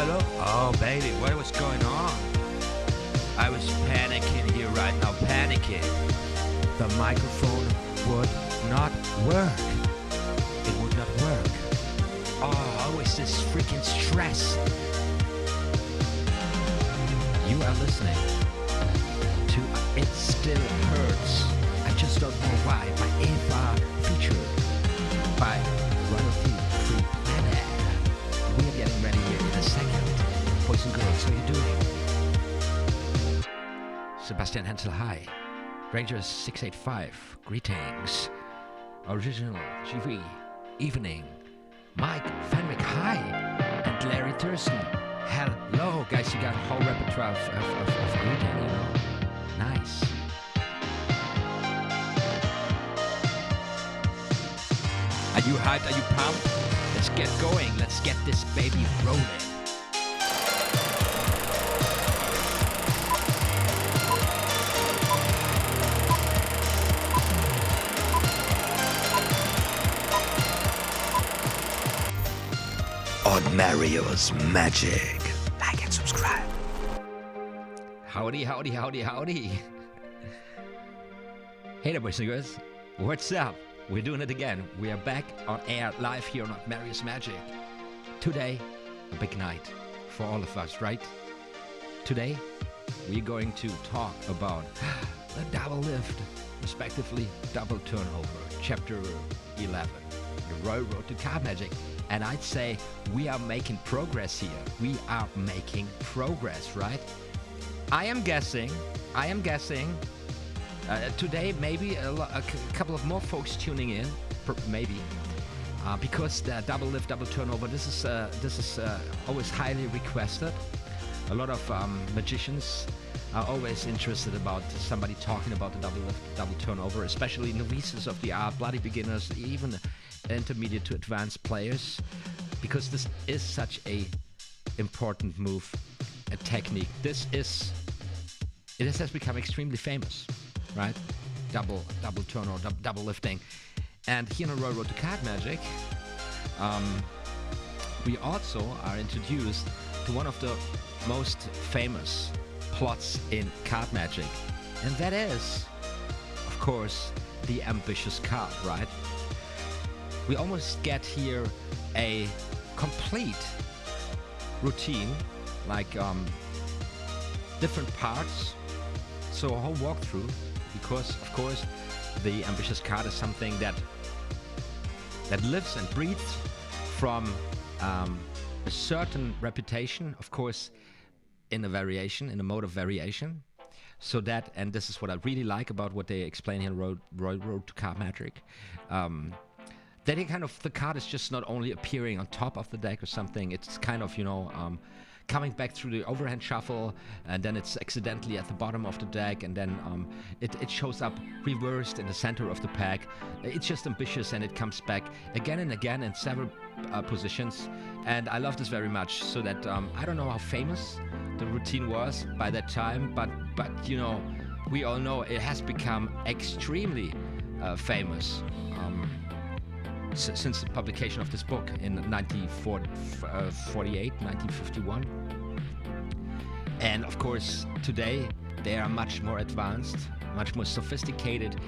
hello. Oh, baby, what was going on? I was panicking here right now, panicking. The microphone would not work. It would not work. Oh, always this freaking stress. You are listening to It Still Hurts. I just don't know why. By Eva, featured by royalty-free planet. We are getting ready here in a second. Boys and girls, how are you doing? Sebastian Hensel, hi. Rangers 685, greetings. Original GV, evening. Mike Fenwick, hi. And Larry Thurston, hello. Guys, you got a whole repertoire of greeting, you know. Nice. Are you hyped? Are you pumped? Let's get going. Let's get this baby rolling. OTHMARIUS Magic. Like and subscribe. Howdy, howdy, howdy, howdy. Hey there, boys and girls. What's up? We're doing it again. We are back on air live here on OTHMARIUS Magic. Today, a big night for all of us, right? Today, we're going to talk about the double lift, respectively double turnover, chapter 11, the Royal Road to Card Magic. And I'd say we are making progress here. We are making progress, right? I am guessing, today maybe a couple of more folks tuning in, maybe, because the double lift, double turnover, this is always highly requested. A lot of magicians are always interested about somebody talking about the double lift, double turnover, especially novices of the art, bloody beginners, even intermediate to advanced players, because this is such a important move, a technique. It has become extremely famous, right? Double turnover, double lifting. And here on Royal Road to Card Magic, we also are introduced to one of the most famous plots in card magic, and that is, of course, the ambitious card, right? We almost get here a complete routine, like different parts, so a whole walkthrough, because of course the ambitious card is something that lives and breathes from a certain reputation, of course, in a mode of variation. So that, and this is what I really like about what they explain here in Road to Card Magic, that the card is just not only appearing on top of the deck or something, it's kind of, coming back through the overhand shuffle, and then it's accidentally at the bottom of the deck, and then it shows up reversed in the center of the pack. It's just ambitious, and it comes back again and again in several positions, and I love this very much. So that I don't know how famous the routine was by that time, but we all know it has become extremely famous since the publication of this book in 1948, 1951. And of course, today they are much more advanced, much more sophisticated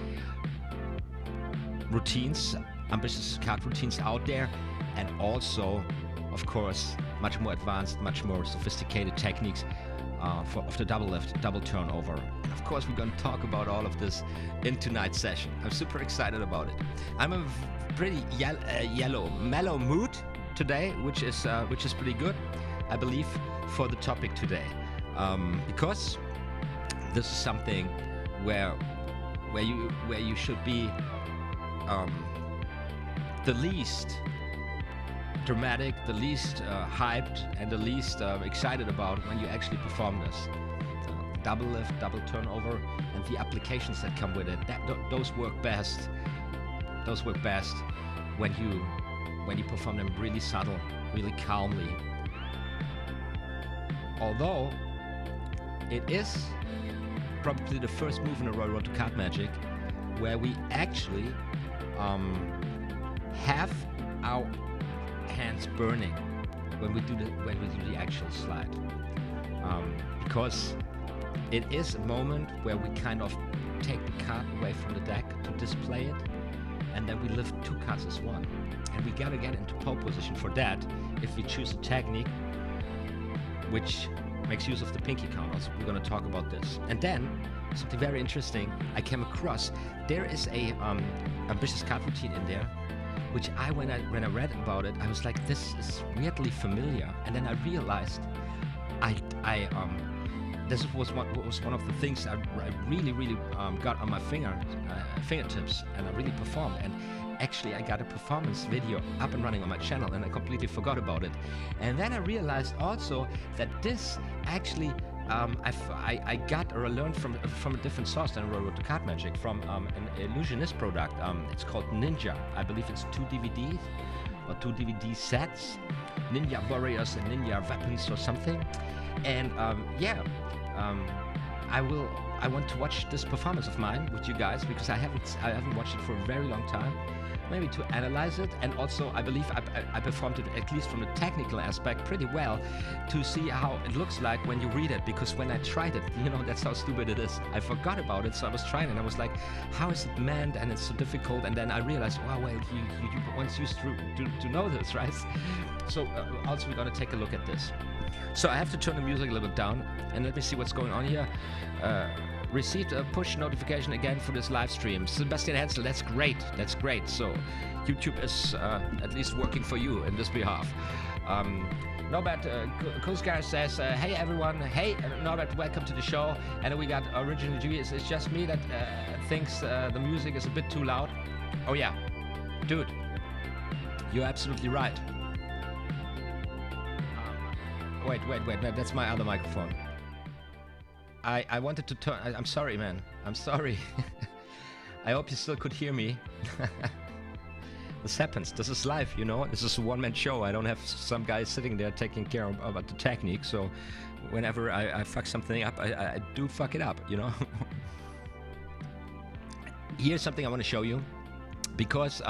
routines, ambitious card routines out there, and also, of course, much more advanced, much more sophisticated techniques of the double lift, double turnover. And of course, we're going to talk about all of this in tonight's session. I'm super excited about it. I'm a pretty mellow mood today, which is pretty good, I believe, for the topic today, because this is something where you should be the least dramatic, the least hyped, and the least excited about when you actually perform this. Double lift, double turnover, and the applications that come with it, those work best. Those work best when you perform them really subtle, really calmly. Although it is probably the first move in a Royal Road to Card Magic where we actually have our hands burning, when we do the actual slide, because it is a moment where we kind of take the card away from the deck to display it, and then we lift 2 cards as one, and we gotta get into pole position for that if we choose a technique which makes use of the pinky counters. We're gonna talk about this. And then something very interesting I came across. There is a ambitious card routine in there, which when I read about it, I was like, this is weirdly familiar. And then I realized this was one of the things I really got on my fingertips, and I really performed. And actually, I got a performance video up and running on my channel, and I completely forgot about it. And then I realized also that this actually I got or I learned from a different source than I wrote the card magic from an illusionist product. It's called Ninja. I believe it's 2 DVDs or 2 DVD sets, Ninja Warriors and Ninja Weapons or something. And I want to watch this performance of mine with you guys, because I haven't watched it for a very long time. Maybe to analyze it, and also I believe I performed it, at least from the technical aspect, pretty well, to see how it looks like when you read it. Because when I tried it, you know, that's how stupid it is. I forgot about it, so I was trying, and I was like, how is it meant? And it's so difficult. And then I realized, wow, well, you once used to know this, right? So also we're gonna take a look at this. So I have to turn the music a little bit down, and let me see what's going on here. Received a push notification again for this live stream. Sebastian Hensel, that's great. That's great. So YouTube is at least working for you in this behalf. Norbert Kuskar says, hey everyone. Hey Norbert, welcome to the show. And we got Original G. It's just me that thinks the music is a bit too loud. Oh yeah, dude, you're absolutely right. Wait, that's my other microphone. I wanted to turn. I'm sorry, man. I'm sorry. I hope you still could hear me. This happens. This is live, you know. This is a one-man show. I don't have some guy sitting there taking care of about the technique. So whenever I fuck something up, I do fuck it up, you know. Here's something I want to show you, because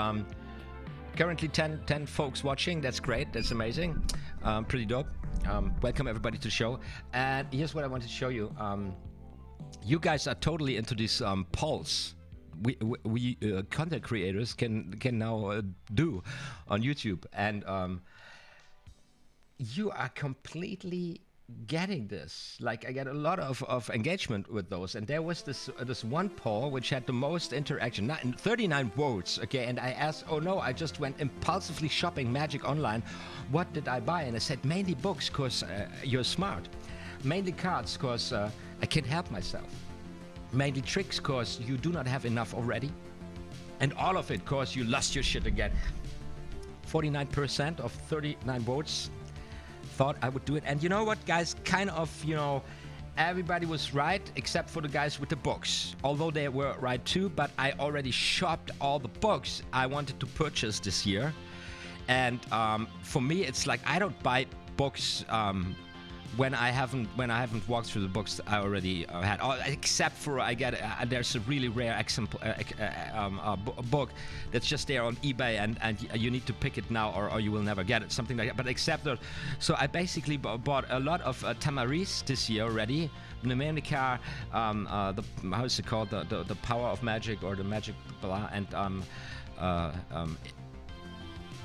currently 10 folks watching. That's great. That's amazing. Pretty dope. Welcome everybody to the show. And here's what I want to show you. You guys are totally into these polls. We content creators can now do on YouTube, and you are completely getting this. Like, I get a lot of engagement with those, and there was this one poll which had the most interaction, 39 votes. Okay, and I asked, oh no, I just went impulsively shopping Magic online. What did I buy? And I said mainly books, cause you're smart. Mainly cards, cause I can't help myself. Mainly tricks, cause you do not have enough already. And all of it, cause you lost your shit again. 49% of 39 votes thought I would do it. And you know what, guys, kind of, you know, everybody was right except for the guys with the books, although they were right too. But I already shopped all the books I wanted to purchase this year. And for me, it's like I don't buy books when I haven't walked through the books I already had, except for there's a really rare example book that's just there on eBay, and you need to pick it now or you will never get it, something like that. But except that, so I basically bought a lot of Tamaris this year already. Pneumatica, how is it called, the Power of Magic, or the Magic blah, and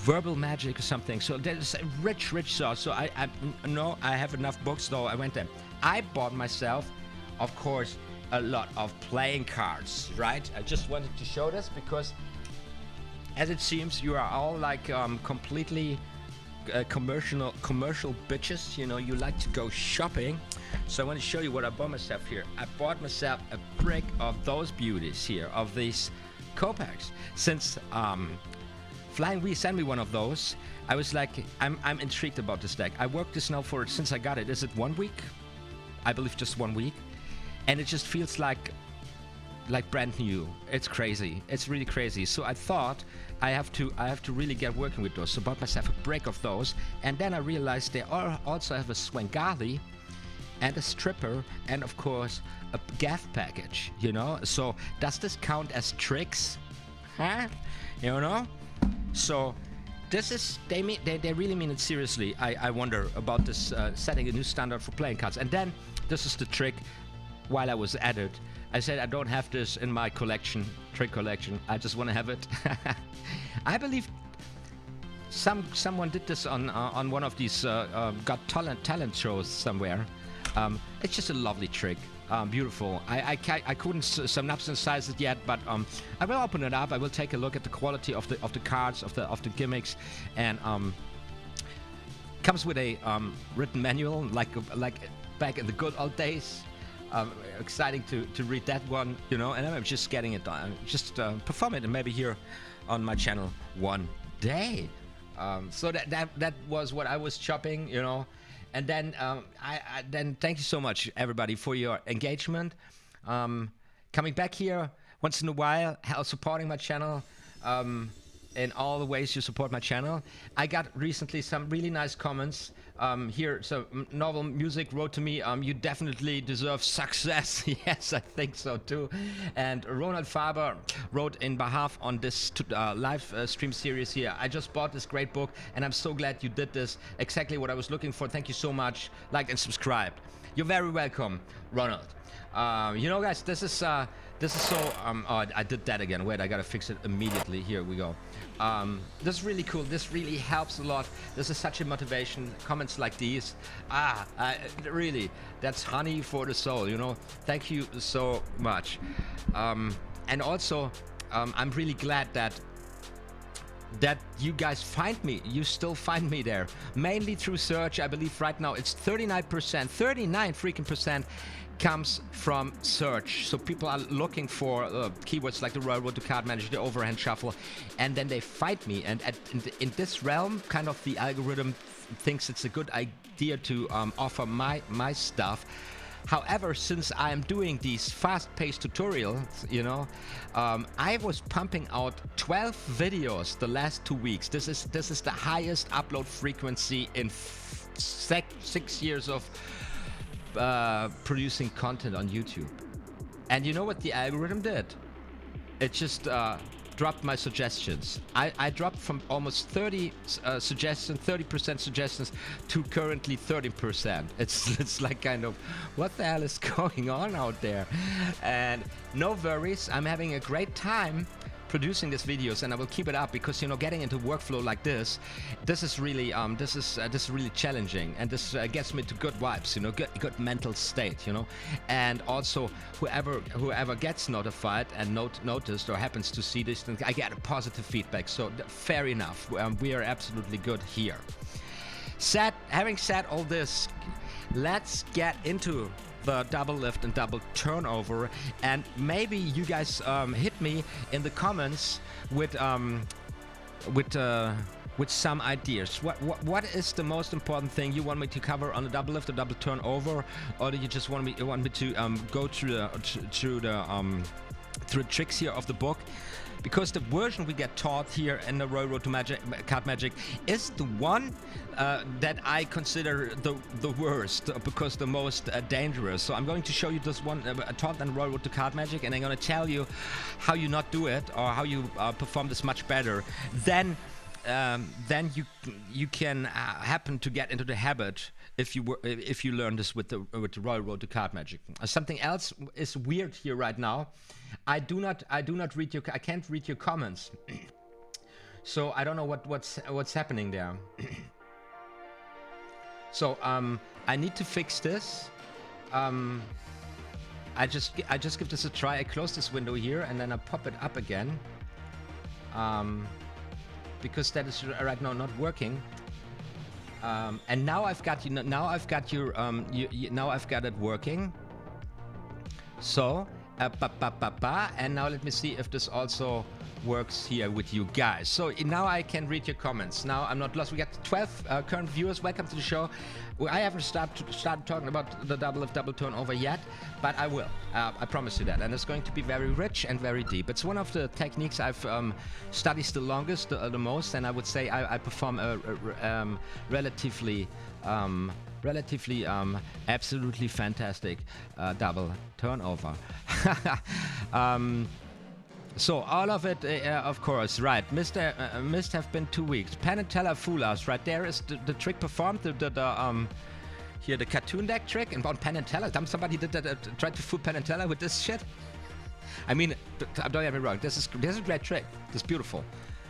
Verbal Magic or something. So there's a rich source. So I know I have enough books, though. I went there. I bought myself, of course, a lot of playing cards, right? I just wanted to show this because, as it seems, you are all like completely commercial bitches. You know, you like to go shopping. So I want to show you what I bought myself here. I bought myself a brick of those beauties here, of these Kopaks. Since Flying V sent me one of those, I was like, I'm intrigued about this deck. I worked this now since I got it. Is it 1 week? I believe just 1 week. And it just feels like brand new. It's crazy. It's really crazy. So I thought I have to really get working with those. So I bought myself a break of those. And then I realized they also have a Swengali and a stripper and of course a gaff package, you know? So does this count as tricks? Huh? You know? So this is, they really mean it seriously. I wonder about this setting a new standard for playing cards. And then this is the trick. While I was at it, I said I don't have this in my collection, trick collection. I just want to have it. I believe someone did this on one of these Got Talent shows somewhere. It's just a lovely trick. Beautiful. I couldn't synopsize it yet, but I will open it up. I will take a look at the quality of the cards, of the gimmicks, and comes with a written manual, like back in the good old days. Exciting to read that one, you know. And I'm just getting it done. Just perform it, and maybe here on my channel one day. So that was what I was chopping, you know. And then then thank you so much, everybody, for your engagement. Coming back here once in a while, supporting my channel in all the ways you support my channel. I got recently some really nice comments here. So Novel Music wrote to me, you definitely deserve success. Yes, I think so too. And Ronald Faber wrote in behalf on this live stream series here, I just bought this great book and I'm so glad you did this. Exactly what I was looking for. Thank you so much. Like and subscribe. You're very welcome, Ronald. You know, guys, this is so oh, I did that again. Wait, I gotta fix it immediately. Here we go. This is really cool. This really helps a lot. This is such a motivation. Comments like these, really, that's honey for the soul, you know. Thank you so much. And also, I'm really glad that you guys find me. You still find me there, mainly through search. I believe right now it's 39 freaking percent comes from search. So people are looking for keywords like the Royal Road to Card Magic, the overhand shuffle, and then they find me. And in this realm, kind of the algorithm thinks it's a good idea to offer my stuff. However, since I am doing these fast-paced tutorials, you know, I was pumping out 12 videos the last 2 weeks. This is the highest upload frequency in 6 years of producing content on YouTube. And you know what the algorithm did? It just dropped my suggestions. I dropped from almost 30 suggestions, 30% suggestions, to currently 30%. It's like kind of, what the hell is going on out there? And no worries, I'm having a great time producing these videos, and I will keep it up because, you know, getting into workflow like this is really this is really challenging, and this gets me to good vibes, you know, good mental state, you know. And also whoever gets notified and noticed or happens to see this, I get a positive feedback. So fair enough, we are absolutely good here. Having said all this, let's get into the double lift and double turnover, and maybe you guys hit me in the comments with some ideas. What is the most important thing you want me to cover on the double lift or double turnover, or do you just want me to go through the tricks here of the book? Because the version we get taught here in the Royal Road to Card Magic is the one that I consider the worst, because the most dangerous. So I'm going to show you this one taught in Royal Road to Card Magic, and I'm going to tell you how you not do it, or how you perform this much better. Then you can happen to get into the habit if you learn this with the Royal Road to Card Magic. Something else is weird here right now. I can't read your comments, so I don't know what's happening there. So I need to fix this. I just give this a try. I close this window here and then I pop it up again, because that is right now not working. And now I've got you. Now I've got your. Now I've got it working. So, and now let me see if this also works here with you guys. So now I can read your comments. Now I'm not lost. We got 12 current viewers. Welcome to the show. I haven't started talking about the double lift, double turnover yet, but I will. I promise you that. And it's going to be very rich and very deep. It's one of the techniques I've studied the longest, the most, and I would say I perform a relatively absolutely fantastic double turnover. So all of it, of course, right. Missed have been 2 weeks. Penn and Teller fool us, right? There is the trick performed, here the cartoon deck trick, and on Penn and Teller. Somebody did that, tried to fool Penn and Teller with this shit. I mean, don't get me wrong. This is a great trick. It's beautiful.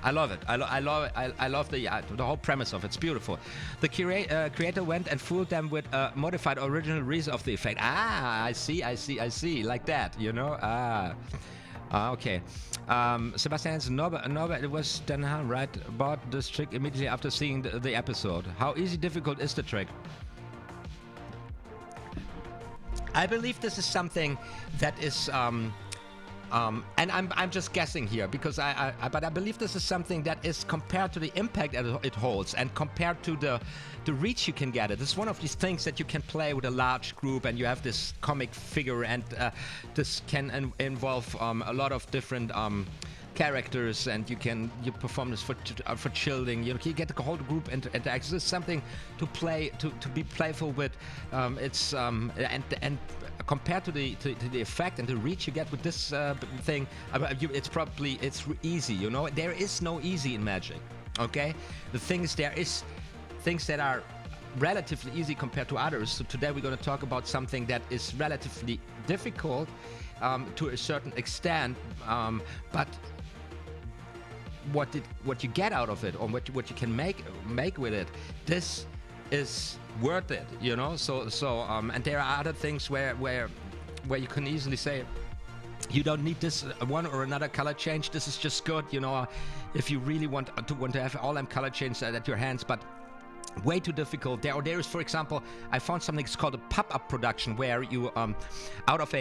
I love it. I love the whole premise of it. It's beautiful. The creator went and fooled them with a modified original reason of the effect. Ah, I see. Like that, you know. Okay. Sebastian Hansen, Norbert, it was Dan Hahn, right? Bought this trick immediately after seeing the episode. How easy, difficult is the trick? I believe this is something that is, and I'm just guessing here because but I believe this is something that is compared to the impact it holds and compared to the reach you can get it. It's one of these things that you can play with a large group and you have this comic figure, and this can involve a lot of different characters, and you perform this for children. You get the whole group interaction. It's something to play to be playful with. It's and compared to the effect and the reach you get with this thing, it's easy. You know, there is no easy in Magic. Okay, the thing is there is things that are relatively easy compared to others. So today we're going to talk about something that is relatively difficult to a certain extent, but what you get out of it, or what you can make with it, this is worth it, you know. So and there are other things where you can easily say you don't need this one or another color change. This is just good, you know, if you really want to have all them color changes at your hands, but way too difficult. There is, for example, I found something that's called a pop-up production, where you out of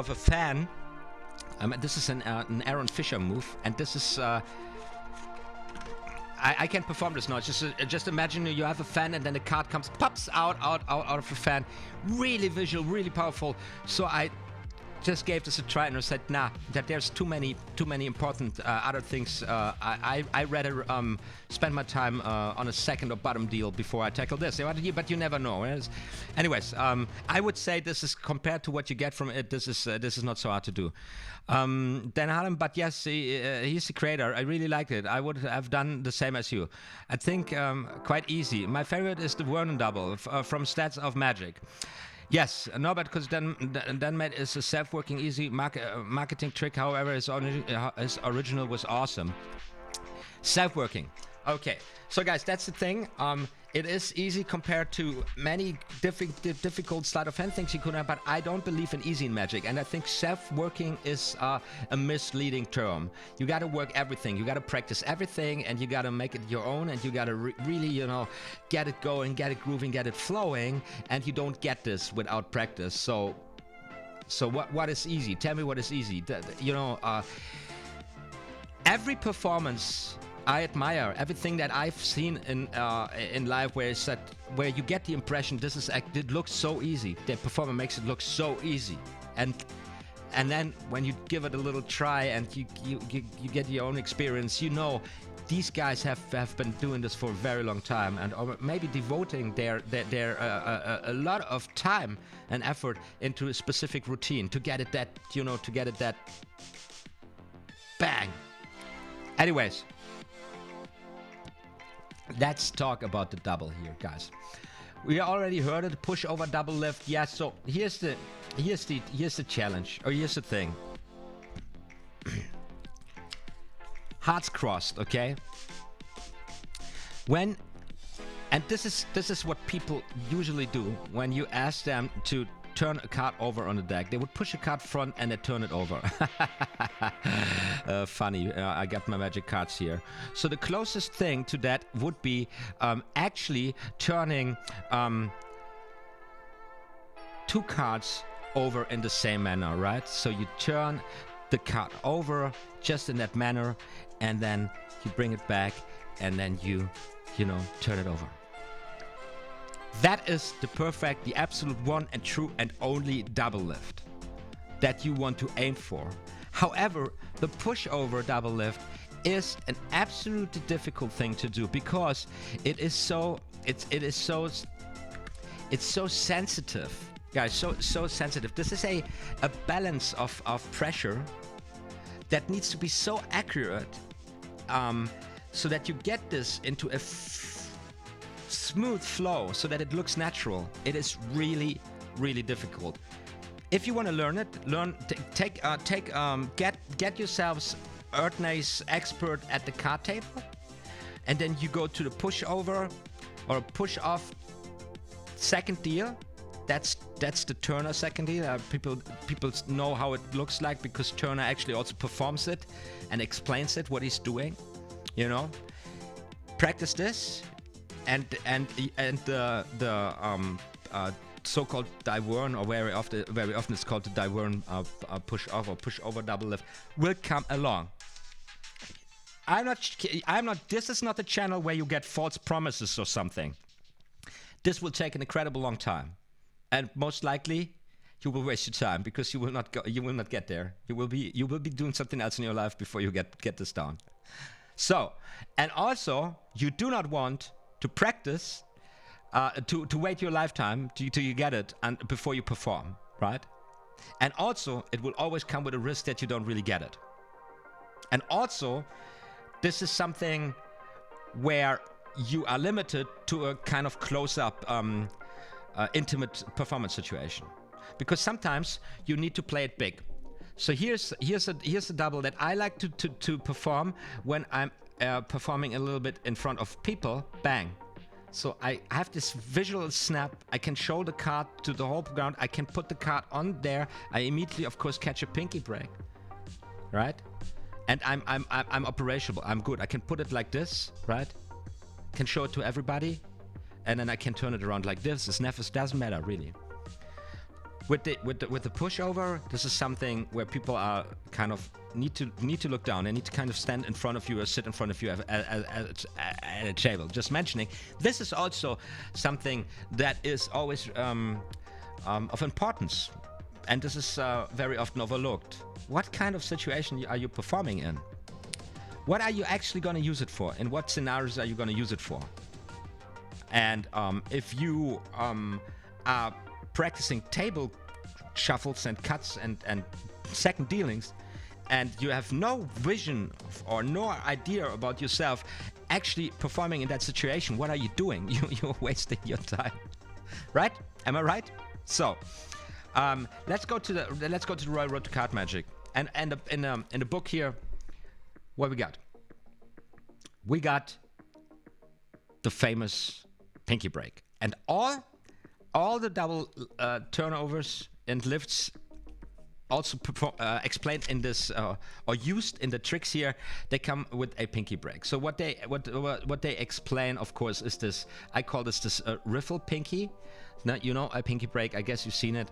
a fan. This is an Aaron Fisher move, and this is I can perform this now. Just imagine you have a fan, and then a card pops out of a fan. Really visual, really powerful. So I just gave this a try and I said, nah, that there's too many important other things. I rather spend my time on a second or bottom deal before I tackle this. But you never know. Anyways, I would say this is, compared to what you get from it, this is not so hard to do. Dan Harlem, but yes, he's the creator. I really liked it. I would have done the same as you. I think quite easy. My favorite is the Vernon double from Stats of Magic. Yes, Norbert, because Dan is a self-working, easy marketing trick. However, his original was awesome. Self-working. Okay, so guys, that's the thing. It is easy compared to many difficult sleight of hand things you could have, but I don't believe in easy in Magic, and I think self-working is a misleading term. You got to work everything, you got to practice everything, and you got to make it your own, and you got to really, you know, get it going, get it grooving, get it flowing, and you don't get this without practice. So what is easy? Tell me what is easy. You know, every performance I admire, everything that I've seen in live, where you get the impression it looks so easy. The performer makes it look so easy, and then when you give it a little try and you get your own experience, you know, these guys have been doing this for a very long time, and or maybe devoting their a lot of time and effort into a specific routine to get it that bang. Anyways, let's talk about the double here, guys. We already heard it, push over double lift. Yes, so here's the challenge, or here's the thing. Hearts crossed, okay? And this is what people usually do when you ask them to turn a card over on the deck. They would push a card front and they turn it over. Funny, I got my magic cards here. So the closest thing to that would be actually turning two cards over in the same manner, right? So you turn the card over just in that manner, and then you bring it back, and then you turn it over. That is the absolute one and true and only double lift that you want to aim for. However, the pushover double lift is an absolutely difficult thing to do, because it's so sensitive, guys. So sensitive. This is a balance of pressure that needs to be so accurate, so that you get this into a smooth flow, so that it looks natural. It is really, really difficult. If you want to learn it, get yourselves Earthnace expert at the card table, and then you go to the pushover or push off second deal. That's the Turner second deal. People know how it looks like because Turner actually also performs it and explains it, what he's doing. You know, practice this, and the so-called Divern, or very often it's called the Divern push off or push over double lift, will come along. I'm not. This is not the channel where you get false promises or something. This will take an incredible long time, and most likely you will waste your time because you will not go. You will not get there. You will be doing something else in your life before you get this down. So, and also you do not want to practice to wait your lifetime till you get it and before you perform, right? And also it will always come with a risk that you don't really get it. And also, this is something where you are limited to a kind of close-up, intimate performance situation, because sometimes you need to play it big. So here's a double that I like to perform when I'm performing a little bit in front of people. Bang! So I have this visual snap. I can show the card to the whole ground. I can put the card on there. I immediately, of course, catch a pinky break, right? And I'm operational. I'm good. I can put it like this, right? Can show it to everybody, and then I can turn it around like this. It never doesn't matter really. With the pushover, this is something where people are kind of need to look down. They need to kind of stand in front of you or sit in front of you at a table. Just mentioning, this is also something that is always of importance, and this is very often overlooked. What kind of situation are you performing in? What are you actually going to use it for? In what scenarios are you going to use it for? And if you are practicing table shuffles and cuts and second dealings, and you have no vision or no idea about yourself actually performing in that situation, what are you doing? You're wasting your time, right? Am I right? So let's go to the Royal Road to Card Magic, and in the book here, what we got? We got the famous pinky break, and all the double turnovers and lifts also explained in this or used in the tricks here. They come with a pinky break. So what they explain, of course, is this. I call this riffle pinky. Now, you know, a pinky break. I guess you've seen it.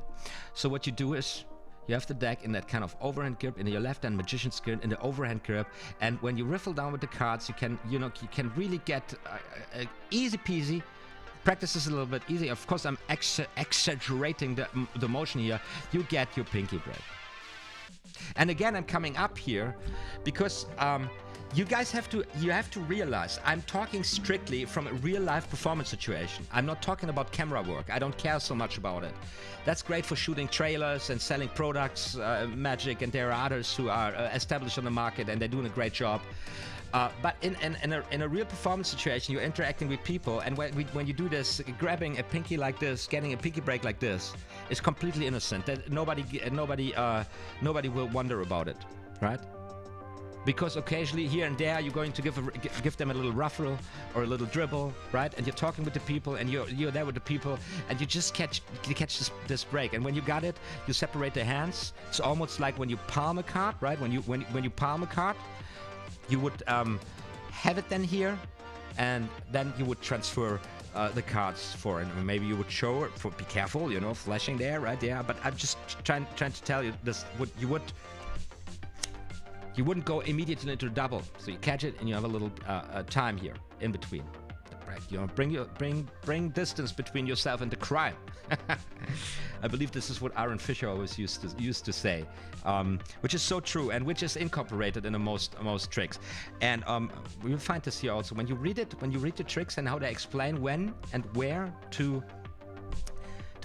So what you do is, you have the deck in that kind of overhand grip, in your left hand magician's grip, in the overhand grip, and when you riffle down with the cards, you can really get easy peasy. Practice this a little bit easy. Of course, I'm exaggerating the motion here. You get your pinky break. And again, I'm coming up here because you guys have to realize I'm talking strictly from a real life performance situation. I'm not talking about camera work. I don't care so much about it. That's great for shooting trailers and selling products, magic, and there are others who are established on the market and they're doing a great job. But in a real performance situation, you're interacting with people, and when you do this, grabbing a pinky like this, getting a pinky break like this, is completely innocent. That nobody will wonder about it, right? Because occasionally, here and there, you're going to give them a little ruffle or a little dribble, right? And you're talking with the people, and you're there with the people, and you just catch this break. And when you got it, you separate the hands. It's almost like when you palm a card, right? When you palm a card, you would have it then here, and then you would transfer the cards for it. Maybe you would show it for. Be careful, you know, flashing there, right? Yeah. But I'm just trying to tell you this. You wouldn't go immediately into the double, so you catch it and you have a little time here in between. Right? You know, bring distance between yourself and the crime. I believe this is what Aaron Fisher always used to say, which is so true and which is incorporated in the most tricks. And we will find this here also when you read the tricks and how they explain when and where to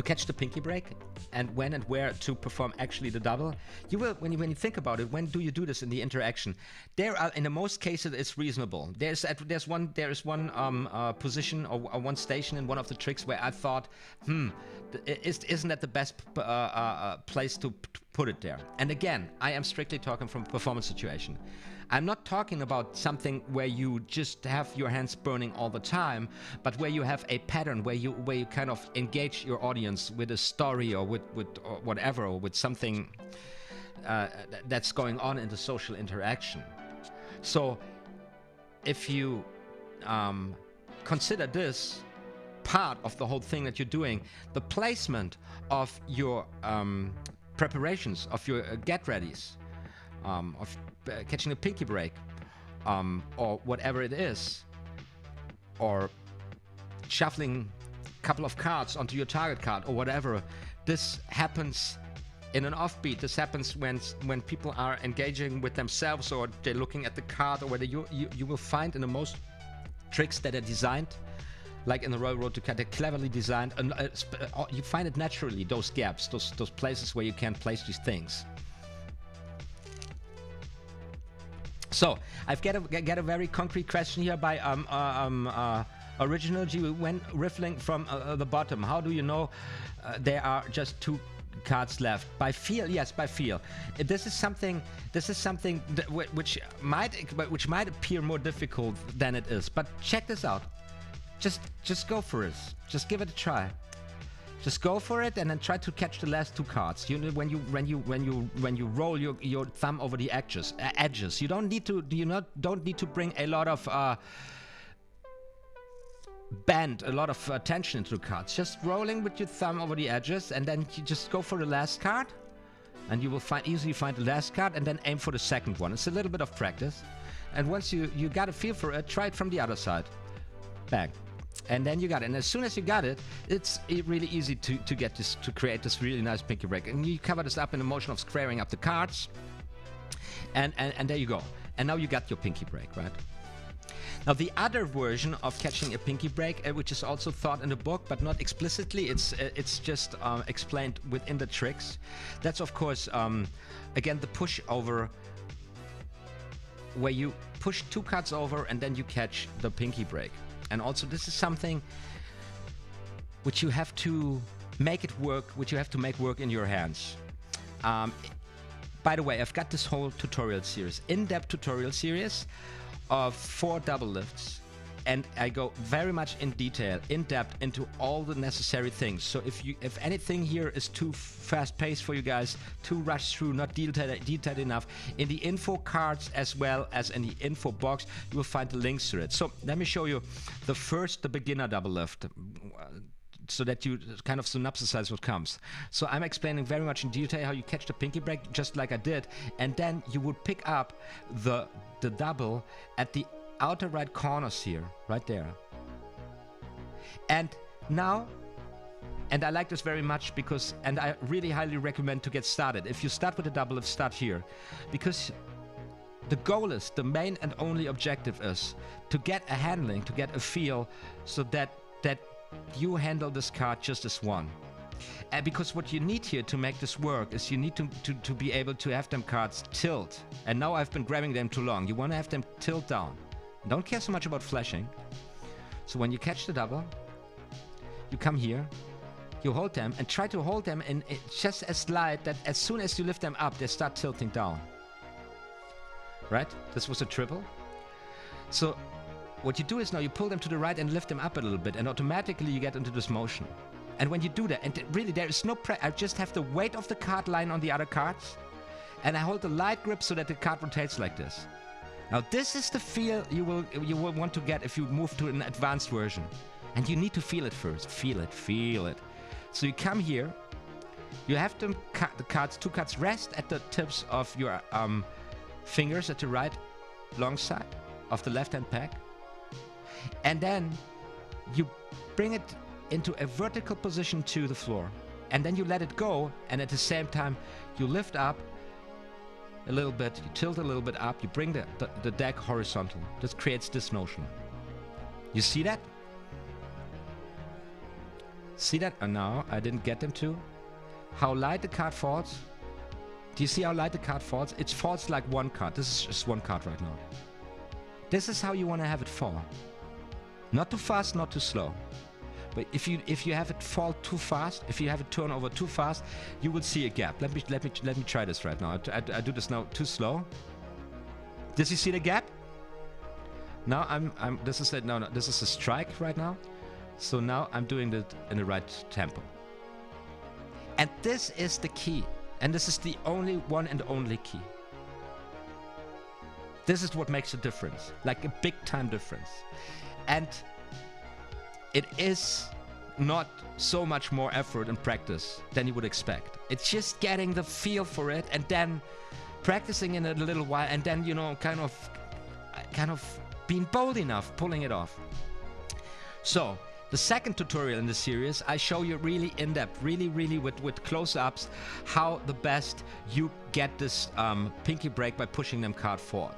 catch the pinky break. and when and where to perform actually the double. You will, when you think about it, when do you do this in the interaction? There are, in the most cases, it's reasonable. There is one position or one station in one of the tricks where I thought, isn't that the best place to put it there? And again, I am strictly talking from a performance situation. I'm not talking about something where you just have your hands burning all the time, but where you have a pattern, where you kind of engage your audience with a story or with or whatever, or with something that's going on in the social interaction. So if you consider this part of the whole thing that you're doing, the placement of your preparations, of your get-readies, of catching a pinky break, or whatever it is, or shuffling a couple of cards onto your target card or whatever, this happens in an offbeat. This happens when people are engaging with themselves, or they're looking at the card, or whether you will find in the most tricks that are designed, like in the ROyAL Road to Cat, they're cleverly designed, and you find it naturally, those gaps, those places where you can place these things. So I've got a very concrete question here by Original G. We went riffling from the bottom. How do you know there are just 2 cards left? By feel? Yes, by feel. This is something which might appear more difficult than it is. But check this out. Just go for it. Just give it a try. Just go for it, and then try to catch the last 2 cards. You know, when you roll your thumb over the edges, you don't need to bring a lot of bend, a lot of tension into the cards. Just rolling with your thumb over the edges, and then you just go for the last card, and you will easily find the last card, and then aim for the second one. It's a little bit of practice, and once you got a feel for it, try it from the other side. Bang. And then you got it. And as soon as you got it, it's really easy to get this, to create this really nice pinky break. And you cover this up in the motion of squaring up the cards. And there you go. And now you got your pinky break, right? Now the other version of catching a pinky break, which is also taught in the book, but not explicitly, it's just explained within the tricks. That's of course, again, the push over, where you push 2 cards over and then you catch the pinky break. And also this is something which you have to make it work, which you have to make work in your hands. By the way, I've got this whole tutorial series, in-depth tutorial series of 4 double lifts, and I go very much in detail, in depth into all the necessary things. So if anything here is too fast-paced for you guys, too rushed through, not detailed enough, in the info cards as well as in the info box, you will find the links to it. So let me show you the beginner double lift, so that you kind of synopsisize what comes. So I'm explaining very much in detail how you catch the pinky break, just like I did, and then you would pick up the double at the outer right corners here, right there. And now, and I like this very much because, and I really highly recommend to get started. If you start with a double lift, start here, because the goal is, the main and only objective is to get a handling, to get a feel, so that you handle this card just as one. And because what you need here to make this work is you need to be able to have them cards tilt. And now I've been grabbing them too long. You want to have them tilt down. Don't care so much about flashing. So when you catch the double, you come here, you hold them, and try to hold them in just as light that as soon as you lift them up, they start tilting down. Right? This was a triple. So what you do is now you pull them to the right and lift them up a little bit, and automatically you get into this motion. And when you do that, and really there is no pressure, I just have the weight of the card line on the other cards, and I hold the light grip so that the card rotates like this. Now this is the feel you will want to get if you move to an advanced version. And you need to feel it first. Feel it. So you come here, you have them the cards, 2 cards rest at the tips of your fingers at the right long side of the left hand pack. And then you bring it into a vertical position to the floor. And then you let it go, and at the same time you lift up a little bit, you tilt a little bit up, you bring the deck horizontal. This creates this motion. You see that? See that? Oh, no, I didn't get them to. how light the card falls? Do you see how light the card falls? It falls like one card. This is just one card right now. This is how you want to have it fall. Not too fast, not too slow. But if you have it fall too fast, if you have it turn over too fast, you will see a gap. Let me try this right now. I do this now too slow. Does you see the gap? Now this is a strike right now. So now I'm doing it in the right tempo. And this is the key. And this is the only one and only key. This is what makes a difference, like a big time difference. And it is not so much more effort and practice than you would expect. It's just getting the feel for it and then practicing in it a little while and then, you know, kind of being bold enough, pulling it off. So the second tutorial in the series, I show you really in depth, really with close-ups, how the best you get this pinky break by pushing them card forward.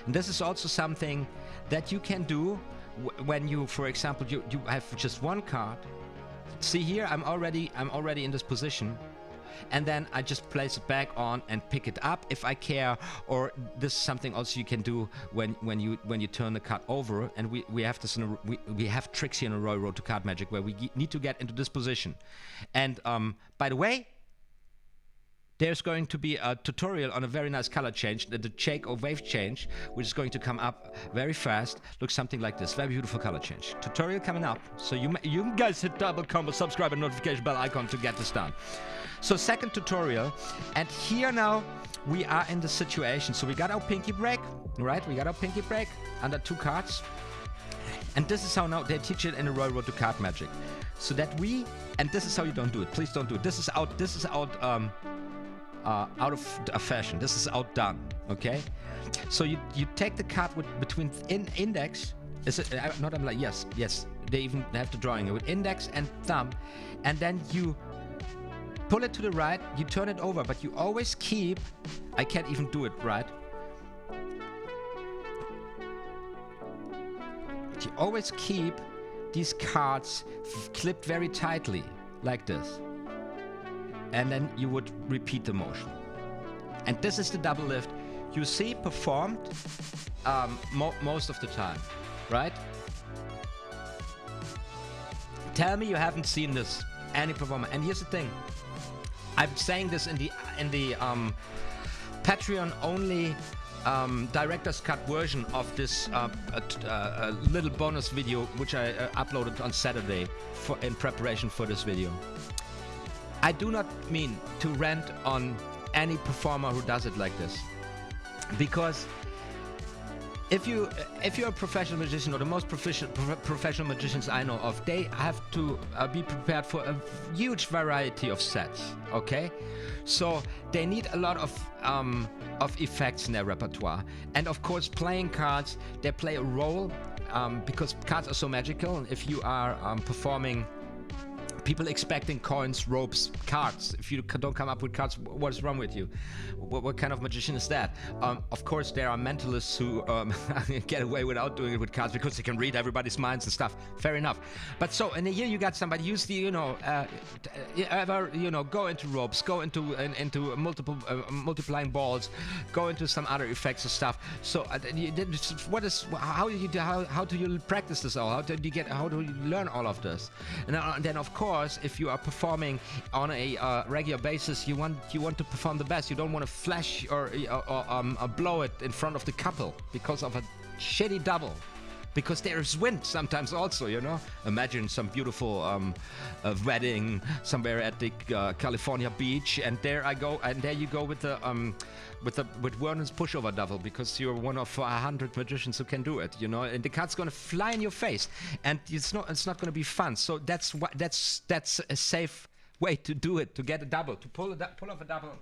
And this is also something that you can do when you, for example, you have just one card. See here, I'm already in this position, and then I just place it back on and pick it up if I care. Or this is something also you can do when you turn the card over. And we have this we have tricks here in a Royal Road to Card Magic where we need to get into this position. And by the way, there's going to be a tutorial on a very nice color change, the shake or wave change, which is going to come up very fast. Looks something like this. Very beautiful color change. Tutorial coming up. So you guys hit double combo, subscribe, and notification bell icon to get this done. So second tutorial, and here now we are in the situation. So we got our pinky break, right? We got our pinky break under two cards. And this is how now they teach it in the Royal Road to Card Magic. So that and this is how you don't do it. Please don't do it. This is out of fashion. This is outdone. Okay, so you take the card between index. Is it not? I'm like yes. They even have the drawing with index and thumb, and then you pull it to the right. You turn it over, but you always keep. I can't even do it right. You always keep these cards clipped very tightly, like this. And then you would repeat the motion. And this is the double lift you see performed most of the time, right? Tell me you haven't seen this any performer. And here's the thing, I'm saying this in the Patreon only director's cut version of this little bonus video which I uploaded on Saturday in preparation for this video. I do not mean to rant on any performer who does it like this, because if you're a professional magician, or the most professional magicians I know of, they have to be prepared for a huge variety of sets. Okay, so they need a lot of effects in their repertoire, and of course playing cards, they play a role because cards are so magical. If you are performing, people expecting coins, ropes, cards. If you don't come up with cards, what is wrong with you? What kind of magician is that? Of course, there are mentalists who get away without doing it with cards because they can read everybody's minds and stuff. Fair enough. But so, and here you got somebody use the, go into ropes, go into multiplying balls, go into some other effects and stuff. So, how do you practice this all? How do you learn all of this? And then, of course, if you are performing on a regular basis, you want to perform the best. You don't want to flash or blow it in front of the couple because of a shitty double. Because there is wind sometimes also, you know. Imagine some beautiful wedding somewhere at the California beach, and there you go with Vernon's pushover double, because you're one of 100 magicians who can do it, you know. And the card's gonna fly in your face, and it's not gonna be fun. So that's a safe way to do it, to get a double, to pull off a double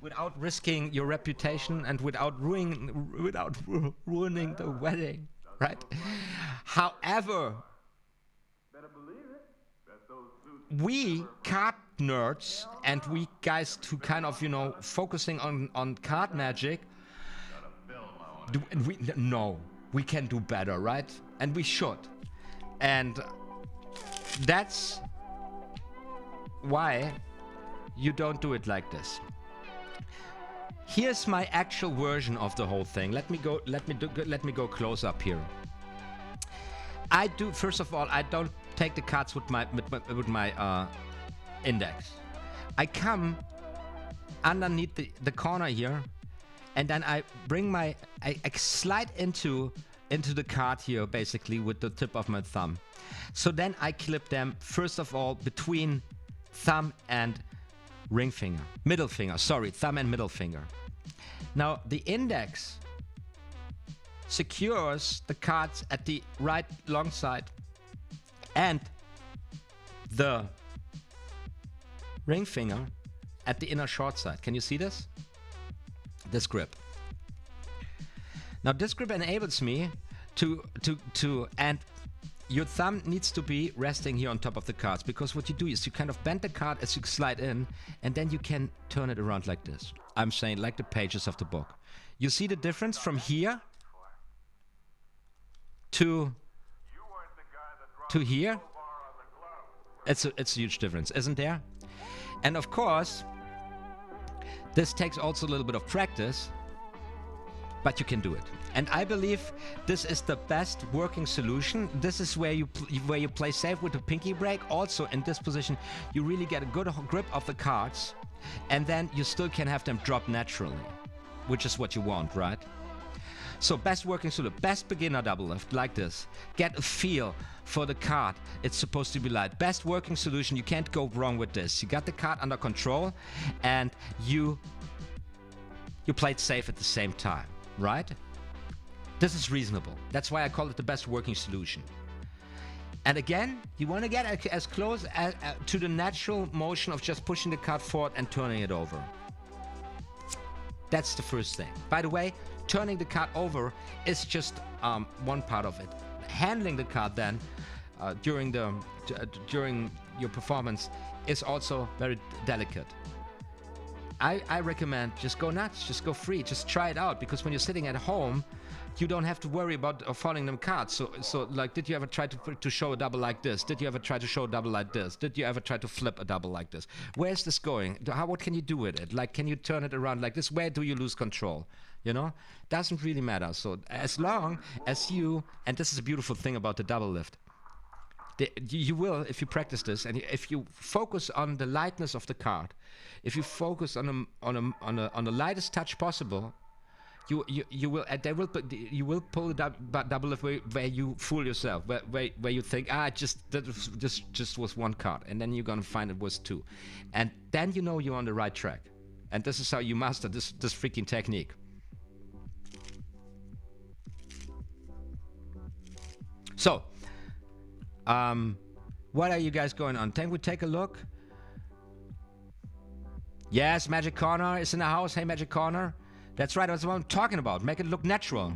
without risking your reputation and without ruining the wedding. Right? However, we card nerds and we guys who kind of, focusing on card magic, we can do better, right? And we should. And that's why you don't do it like this. Here's my actual version of the whole thing. Let me go close up here. I do, first of all, I don't take the cards with my index. I come underneath the corner here, and then I bring I slide into the card here, basically with the tip of my thumb. So then I clip them, first of all, between thumb and ring finger, middle finger, sorry, thumb and middle finger. Now the index secures the cards at the right long side, and the ring finger at the inner short side. Can you see this? This grip. Now this grip enables me to and your thumb needs to be resting here on top of the cards, because what you do is you kind of bend the card as you slide in, and then you can turn it around like this. I'm saying like the pages of the book. You see the difference from here to here? It's a huge difference, isn't there? And of course, this takes also a little bit of practice, but you can do it. And I believe this is the best working solution. This is where you play safe with the pinky break. Also in this position, you really get a good grip of the cards, and then you still can have them drop naturally, which is what you want, right? So best working solution, best beginner double lift, like this. Get a feel for the card. It's supposed to be light. Best working solution, you can't go wrong with this. You got the card under control, and you played safe at the same time, right? This is reasonable. That's why I call it the best working solution. And again, you want to get as close to the natural motion of just pushing the card forward and turning it over. That's the first thing. By the way, turning the card over is just one part of it. Handling the card then during your performance is also very delicate. I recommend just go nuts, just go free, just try it out, because when you're sitting at home, you don't have to worry about falling them cards. So like, did you ever try to show a double like this? Did you ever try to show a double like this? Did you ever try to flip a double like this? Where is this going? What can you do with it? Like, can you turn it around like this? Where do you lose control? You know, doesn't really matter. So as long as you, and this is a beautiful thing about the double lift, you will, if you practice this, and if you focus on the lightness of the card, if you focus on the lightest touch possible, you will pull the double lift where you fool yourself, where you think, this just was one card, and then you're gonna find it was two, and then you know you're on the right track, and this is how you master this freaking technique. So, what are you guys going on? Can we take a look? Yes, Magic Corner is in the house. Hey, Magic Corner. That's right, that's what I'm talking about. Make it look natural.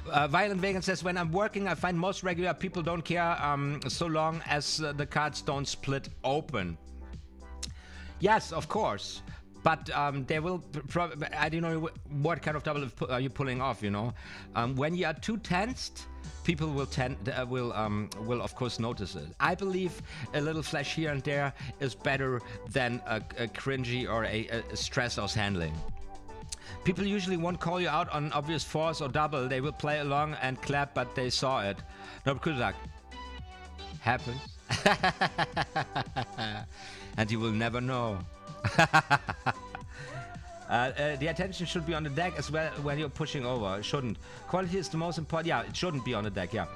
Violent Vegan says, when I'm working, I find most regular people don't care so long as the cards don't split open. Yes, of course. But they will probably, I don't know what kind of double are you pulling off, you know. When you are too tensed, people will of course notice it. I believe a little flash here and there is better than a cringy or a stress house handling. People usually won't call you out on obvious force or double. They will play along and clap, but they saw it. No, good luck. Happens. And you will never know. The attention should be on the deck as well when you're pushing over. It shouldn't. Quality is the most important. Yeah, it shouldn't be on the deck. Yeah.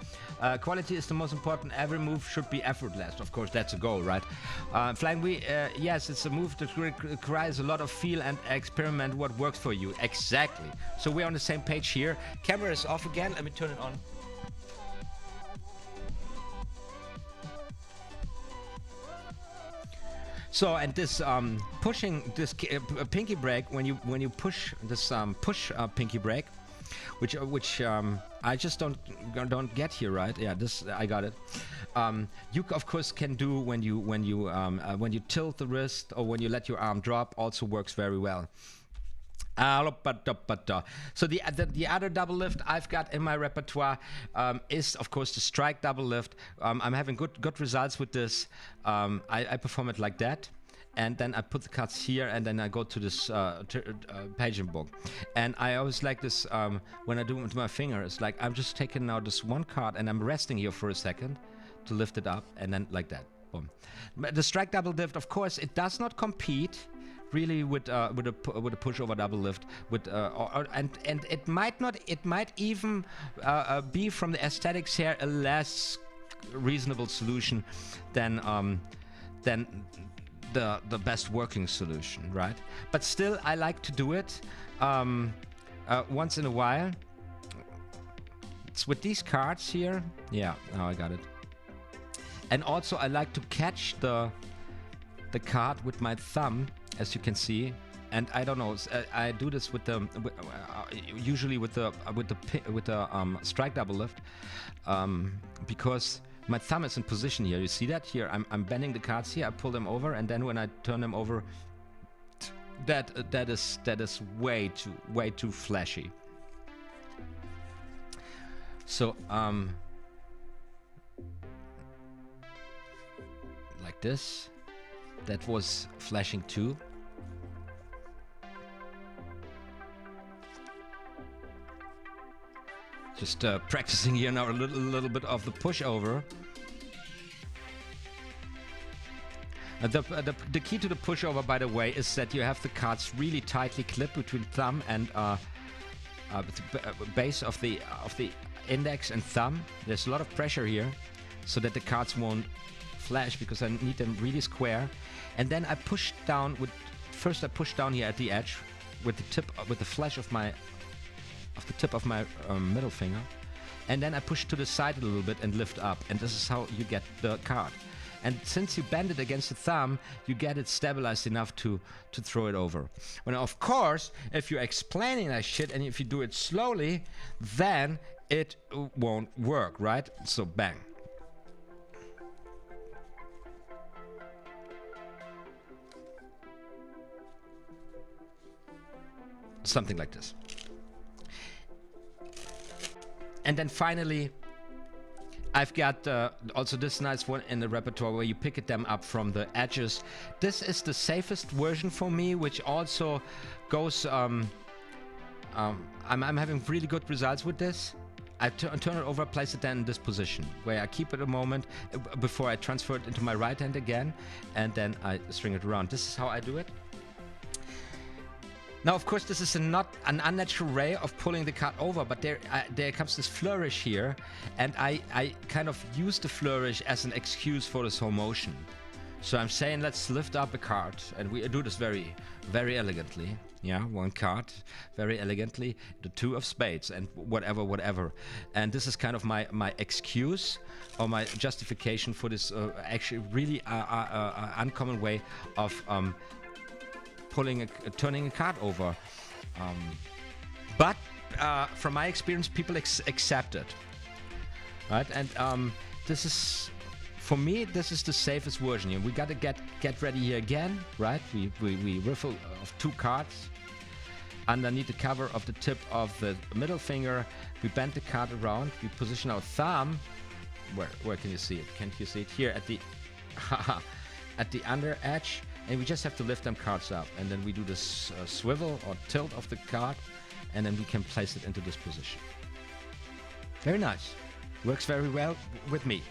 Quality is the most important. Every move should be effortless. Of course, that's a goal, right? Flying Wii, yes, it's a move that requires a lot of feel and experiment what works for you. Exactly. So we're on the same page here. Camera is off again. Let me turn it on. So, and this pushing this pinky break, when you push this push pinky break, which I just don't get here, right? Yeah, this I got it. You of course can do when you tilt the wrist or when you let your arm drop, also works very well. So the other double lift I've got in my repertoire is, of course, the strike double lift. I'm having good results with this. I perform it like that, and then I put the cards here, and then I go to this paging book. And I always like this when I do it with my finger. It's like I'm just taking now this one card, and I'm resting here for a second to lift it up, and then like that. Boom. The strike double lift, of course, it does not compete really with a pushover double lift, and it might even be from the aesthetics here a less reasonable solution than the best working solution, right? But still, I like to do it once in a while. It's with these cards here. Yeah, now I got it. And also, I like to catch the card with my thumb, as you can see, and I don't know. I do this with the usually with the strike double lift, because my thumb is in position here. You see that here? I'm bending the cards here. I pull them over, and then when I turn them over, that is way too flashy. So like this. That was flashing too. Just practicing here now a little bit of the pushover. The key to the pushover, by the way, is that you have the cards really tightly clipped between thumb and base of the index and thumb. There's a lot of pressure here, so that the cards won't flash, because I need them really square. And then I push down first I push down here at the edge with the flash of the tip of my middle finger, and then I push to the side a little bit and lift up, and this is how you get the card. And since you bend it against the thumb, you get it stabilized enough to throw it over. Well, of course, if you're explaining that shit and if you do it slowly, then it won't work, right? So bang. Something like this. And then finally, I've got also this nice one in the repertoire where you pick them up from the edges. This is the safest version for me, which also goes... I'm having really good results with this. I turn it over, place it then in this position, where I keep it a moment before I transfer it into my right hand again, and then I string it around. This is how I do it. Now, of course, this is not an unnatural way of pulling the card over, but there comes this flourish here, and I kind of use the flourish as an excuse for this whole motion. So I'm saying, let's lift up a card, and we do this very, very elegantly. Yeah, one card, very elegantly, the two of spades, and whatever. And this is kind of my excuse or my justification for this actually really uncommon way of turning a card over, but from my experience, people accept it, right? And this is, for me, this is the safest version here. We got to get ready here again, right? We riffle of two cards underneath the cover of the tip of the middle finger. We bend the card around. We position our thumb. Where can you see it? Can't you see it? Here at the at the under edge. And we just have to lift them cards up, and then we do this swivel or tilt of the card, and then we can place it into this position. Very nice. Works very well with me.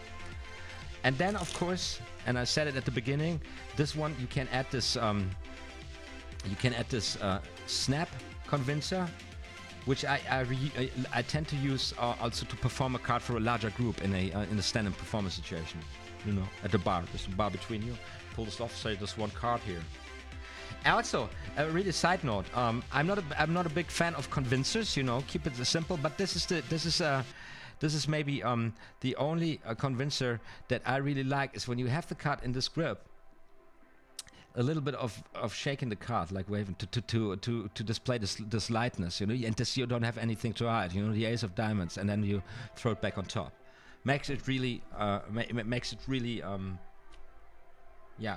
And then, of course, and I said it at the beginning, this one you can add this snap convincer, which I tend to use also to perform a card for a larger group in a stand-up performance situation. You know, at the bar, there's a bar between you. Pull this off, say there's one card here. Also, a really side note, I'm not a big fan of convincers. You know, keep it simple. But this is maybe the only convincer that I really like is when you have the card in this grip. A little bit of shaking the card, like waving to display this lightness, you know, and this you don't have anything to hide. You know, the ace of diamonds, and then you throw it back on top. Makes it really, yeah.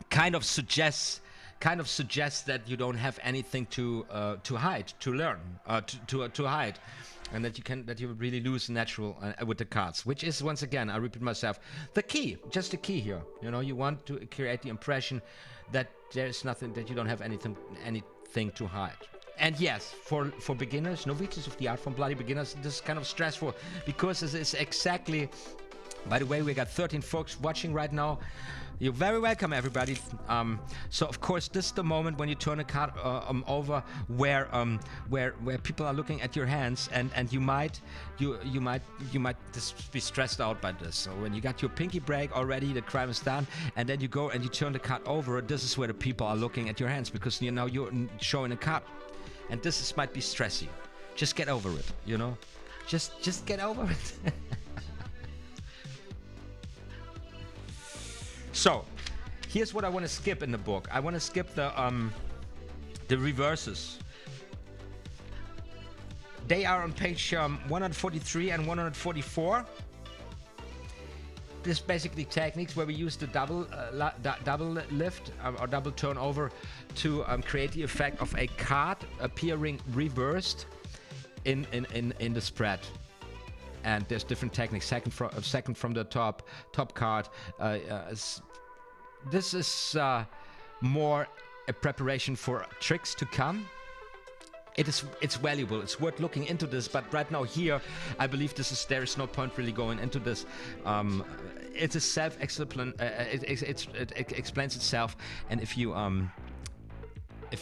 Kind of suggests kind of suggests that you don't have anything to hide, to learn, to hide, and that you really lose natural with the cards, which is, once again, I repeat myself, the key, just the key here. You know, you want to create the impression that there is nothing, that you don't have anything to hide. And yes, for beginners, novices of the art form, bloody beginners, this is kind of stressful, because this is exactly. By the way, we got 13 folks watching right now. You're very welcome, everybody. So of course, this is the moment when you turn a card over, where people are looking at your hands, and you might just be stressed out by this. So when you got your pinky break already, the crime is done, and then you go and you turn the card over. This is where the people are looking at your hands, because you know you're showing a card, and this might be stressy. Just get over it, you know. Just get over it. So, here's what I want to skip in the book. I want to skip the reverses. They are on page 143 and 144. This is basically techniques where we use the double lift or double turnover to create the effect of a card appearing reversed in the spread. And there's different techniques. Second from the top card. This is more a preparation for tricks to come. It's valuable. It's worth looking into this. But right now here, I believe there is no point really going into this. It's a self-explanatory. It explains itself. And if you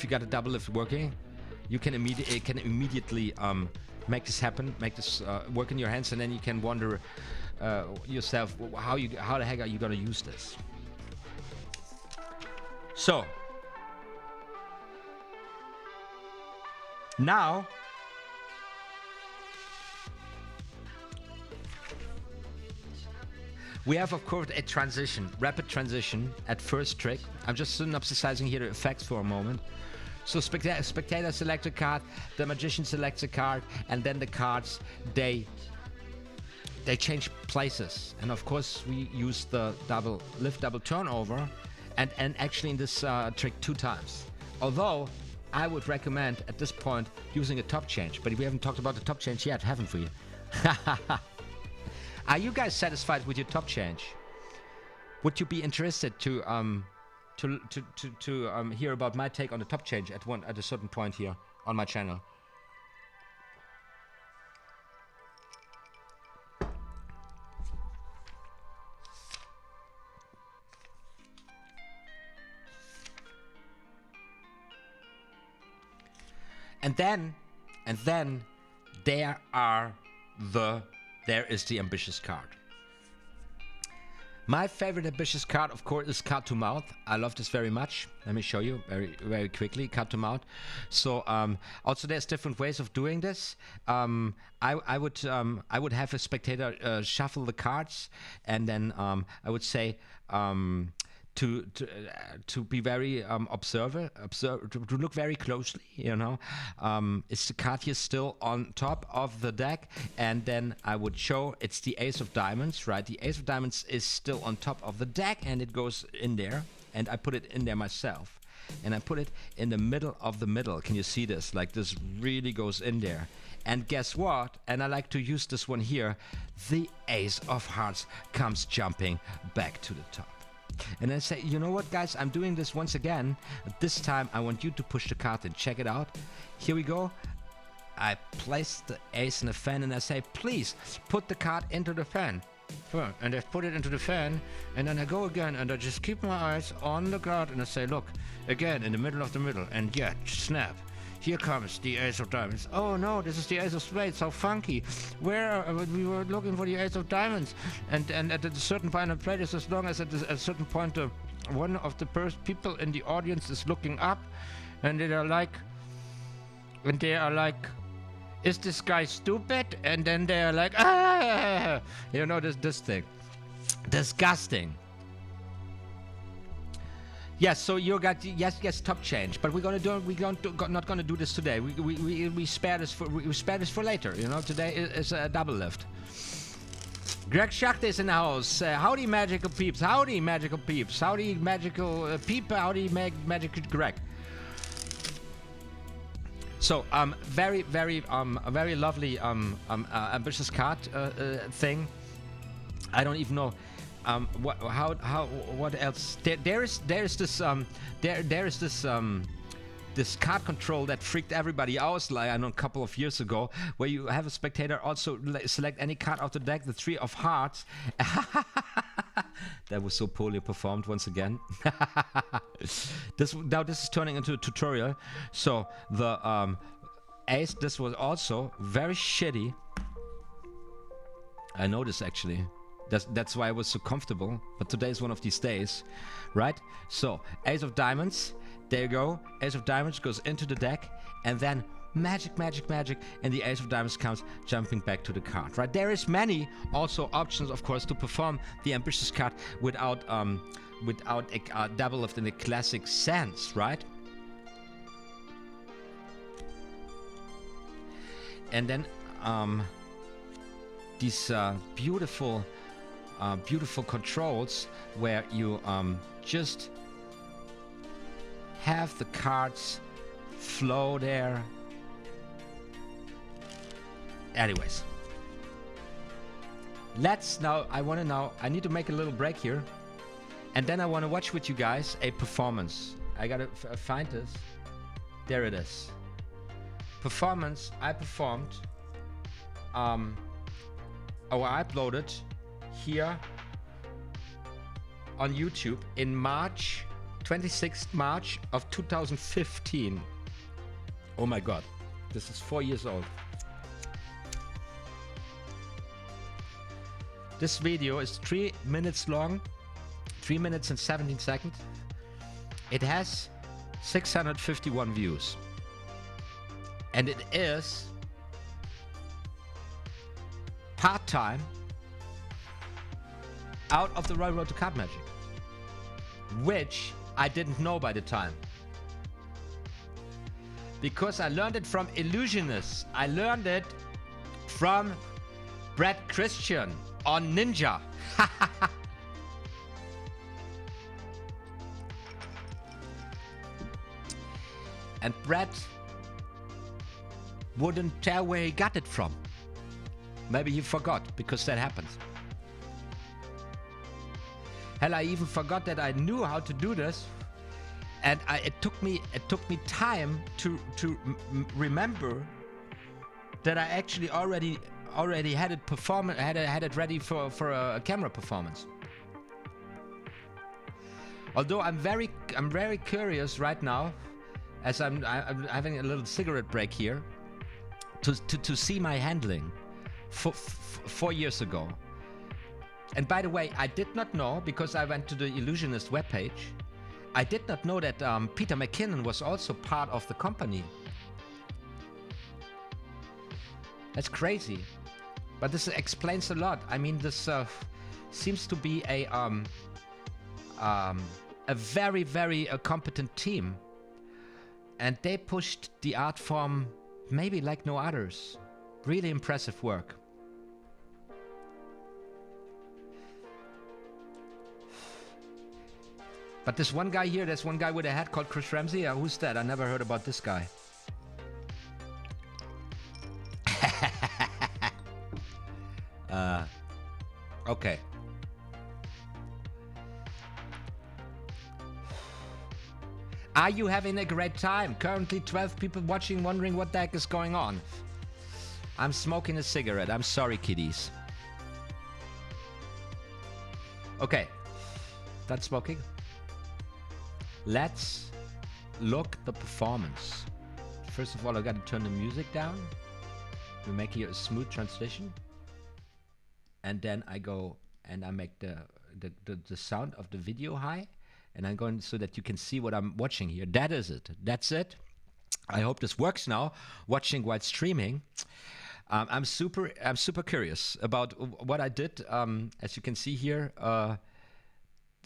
got a double lift working, you can immediately make this happen, make this work in your hands, and then you can wonder yourself how the heck are you going to use this. So now we have, of course, a transition, rapid transition at first trick. I'm just synopsisizing here the effects for a moment. So spectator selects a card, the magician selects a card, and then the cards, they change places. And of course we use the double lift, double turnover, and actually in this trick 2 times. Although I would recommend at this point using a top change, but we haven't talked about the top change yet, haven't we? Are you guys satisfied with your top change? Would you be interested to hear about my take on the top change at a certain point here on my channel? And then there is the ambitious card. My favorite ambitious card, of course, is card to mouth. I love this very much. Let me show you very, very quickly. Card to mouth. So also there's different ways of doing this. I would have a spectator shuffle the cards, and then I would say to be very to look very closely, you know. Is the card here still on top of the deck? And then I would show it's the ace of diamonds, right? The ace of diamonds is still on top of the deck, and it goes in there, and I put it in there myself, and I put it in the middle of the middle. Can you see this? Like, this really goes in there. And guess what? And I like to use this one here. The ace of hearts comes jumping back to the top. And I say, you know what, guys, I'm doing this once again. This time I want you to push the card in. Check it out. Here we go. I place the ace in the fan, and I say, please put the card into the fan. And I put it into the fan, and then I go again, and I just keep my eyes on the card, and I say, look, again in the middle of the middle, and yeah, snap. Here comes the ace of diamonds. Oh no, this is the ace of spades. How funky. We were looking for the ace of diamonds. And at a certain point I play this, as long as at a certain point one of the people in the audience is looking up, and they are like, is this guy stupid? And then they are like, ah, you know, this thing. Disgusting. Yes, so you got yes top change, but we're not gonna do this today. We spare this for later. You know, today is a double lift. Greg Schacht is in the house. Howdy, magical peeps. Howdy, magical peeps. Howdy, magical peep. Howdy, magical Greg. So, very lovely, ambitious card thing. I don't even know what else. There is this this card control that freaked everybody out, like I know a couple of years ago, where you have a spectator also select any card of the deck, the 3 of hearts. That was so poorly performed once again. This is turning into a tutorial. So the ace, this was also very shitty. I know this actually. That's why I was so comfortable. But today is one of these days, right? So ace of diamonds. There you go. Ace of diamonds goes into the deck, and then magic, and the ace of diamonds comes jumping back to the card, right? There is many also options, of course, to perform the ambitious card without a double lift in the classic sense, right? And then these beautiful controls where you just have the cards flow there. Anyways, I need to make a little break here, and then I want to watch with you guys a performance. I gotta find this. There it is. Performance I performed, I uploaded here on YouTube in March, 26th March of 2015. Oh my god, this is 4 years old. This video is 3 minutes long, 3 minutes and 17 seconds. It has 651 views. And it is part-time out of the Royal Road to Card Magic, which I didn't know by the time. Because I learned it from illusionists. I learned it from Brad Christian on Ninja. And Brad wouldn't tell where he got it from. Maybe he forgot, because that happens. Hell, I even forgot that I knew how to do this, and it took me time to remember that I actually already had it had it ready for a camera performance. Although I'm very curious right now, as I'm having a little cigarette break here, to see my handling 4 years ago. And by the way, I did not know, because I went to the Illusionist webpage, I did not know that Peter McKinnon was also part of the company. That's crazy. But this explains a lot. I mean, this seems to be a very competent team. And they pushed the art form maybe like no others. Really impressive work. But this one guy here, there's one guy with a hat called Chris Ramsey. Who's that? I never heard about this guy. Okay. Are you having a great time? Currently 12 people watching, wondering what the heck is going on. I'm smoking a cigarette. I'm sorry, kiddies. Okay. Done smoking. Let's look the performance. First of all, I got to turn the music down. We make here a smooth transition. And then I go and I make the sound of the video high. And I'm going so that you can see what I'm watching here. That is it. That's it. I hope this works now, watching while streaming. I'm super curious about what I did, as you can see here,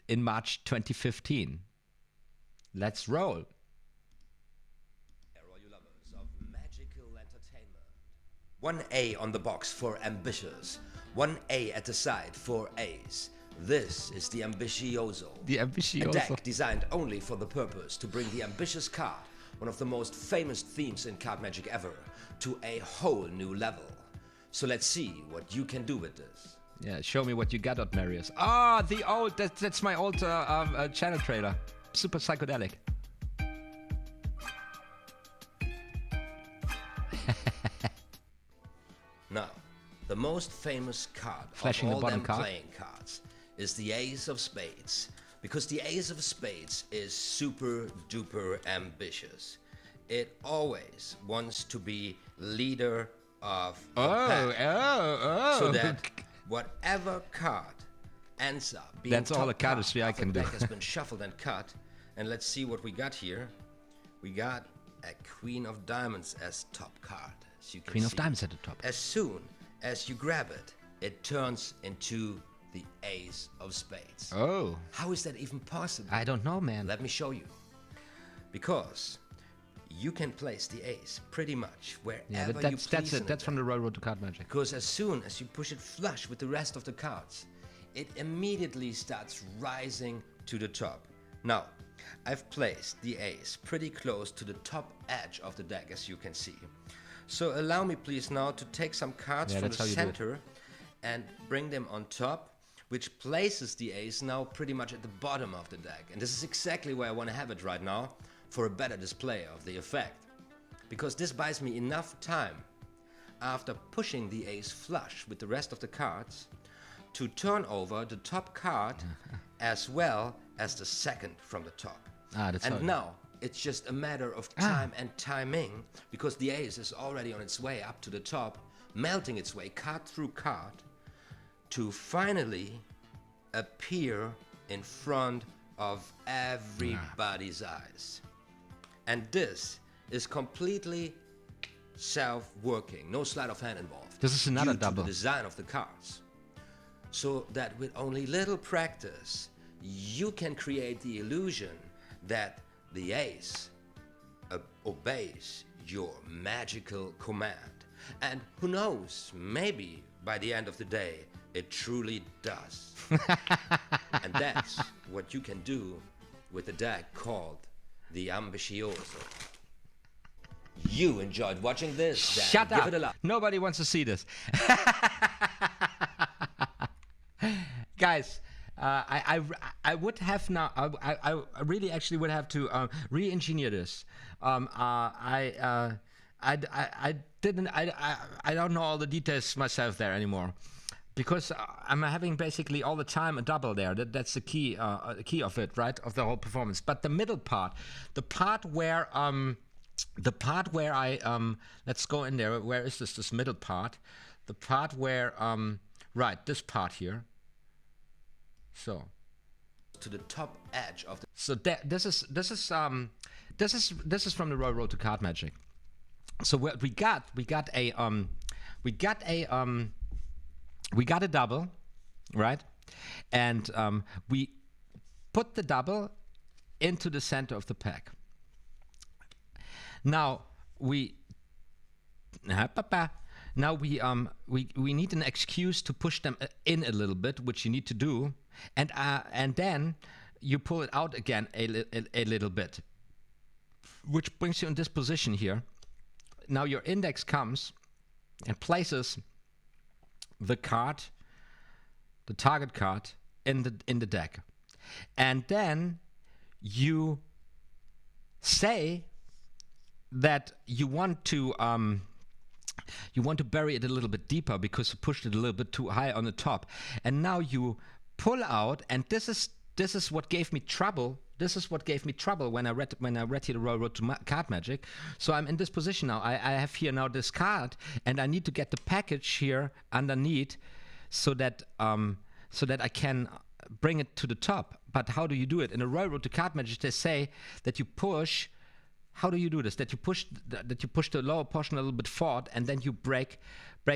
in March 2015. Let's roll. All you lovers of magical entertainment. 1A on the box for ambitious. One A at the side, 4 A's. This is the Ambitioso. The A Ambitioso. deck designed only for the purpose to bring the ambitious card, one of the most famous themes in card magic ever, to a whole new level. So let's see what you can do with this. Yeah, show me what you got, OTHMARIUS. Ah, the old, that's my old channel trailer. Super psychedelic. Now, the most famous card Flashing of all the bottom them card. playing cards is the Ace of Spades, because the Ace of Spades is super duper ambitious. It always wants to be leader of the pack, so that whatever card ends up being That's all top the cardistry I after can the do. deck has been shuffled and cut. And let's see what we got here. We got a Queen of Diamonds as top card. As you can Queen of see. Diamonds at the top. As soon as you grab it, it turns into the Ace of Spades. Oh, How is that even possible? I don't know, man. Let me show you. Because you can place the ace pretty much wherever Yeah, but you that's please in it. the That's from deck. the Royal Road to Card Magic. Because as soon as you push it flush with the rest of the cards, it immediately starts rising to the top. Now, I've placed the ace pretty close to the top edge of the deck, as you can see. So allow me please now to take some cards Yeah, from the that's how you do it. center and bring them on top, which places the ace now pretty much at the bottom of the deck. And this is exactly where I want to have it right now for a better display of the effect. Because this buys me enough time after pushing the ace flush with the rest of the cards to turn over the top card as well as the second from the top. Ah, that's how And it- now it's just a matter of time and timing, because the ace is already on its way up to the top, melting its way card through card to finally appear in front of everybody's eyes. And this is completely self-working, no sleight of hand involved. This is another due to double. the design of the cards. So that with only little practice, you can create the illusion that the ace obeys your magical command. And who knows, maybe by the end of the day, it truly does. And that's what you can do with a deck called the Ambitioso. You enjoyed watching this? Then Shut give up! it a like. Nobody wants to see this. Guys, I would have now. I really actually would have to re-engineer this. I didn't. I don't know all the details myself there anymore, because I'm having basically all the time a double there. That's the key of it, right? Of the whole performance. But the middle part, the part where I let's go in there. Where is this middle part? The part where right, this part here. So To the top edge of the so this is from the Royal Road to Card Magic. So what we got a double, right? And we put the double into the center of the pack. Now we need an excuse to push them in a little bit, which you need to do, and then you pull it out again a little bit, which brings you in this position here. Now your index comes and places the card, the target card, in the deck, and then you say that you want to bury it a little bit deeper because you pushed it a little bit too high on the top, and now you pull out, and this is what gave me trouble. This is what gave me trouble when I read here the Royal Road to Card Magic. So I'm in this position now. I have here now this card, and I need to get the package here underneath, so that I can bring it to the top. But how do you do it? In the Royal Road to Card Magic, they say that you push. How do you do this? That you push the lower portion a little bit forward, and then you break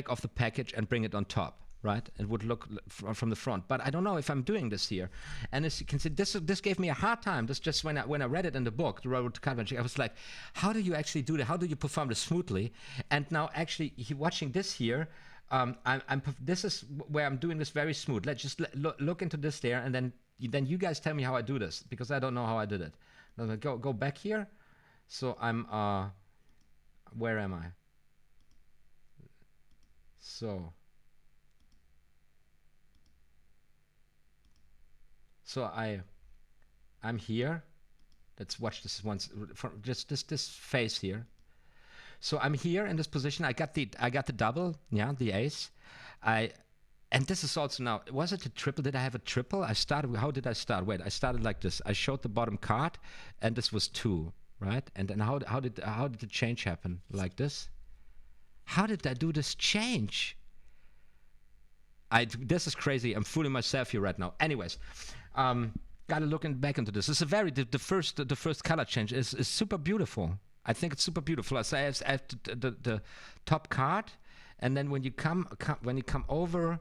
off the package and bring it on top. Right? It would look from the front, but I don't know if I'm doing this here. And as you can see, this gave me a hard time. This just when I read it in the book, the Royal Road to Card Magic, I was like, how do you actually do that? How do you perform this smoothly? And now actually watching this here, This is where I'm doing this very smooth. Let's just look into this there, and then you guys tell me how I do this, because I don't know how I did it. Now, go back here. So I'm where am I? So I'm here. Let's watch this once from just this face here. So I'm here in this position. I got the double, yeah, the ace. And this is also now, was it a triple? Did I have a triple? How did I start? Wait, I started like this. I showed the bottom card, and this was 2, right? And then how did the change happen? Like this? How did I do this change? This is crazy. I'm fooling myself here right now. Anyways, gotta look back into this. It's a the first color change is super beautiful. I think it's super beautiful. So I have the top card, and then when you come over,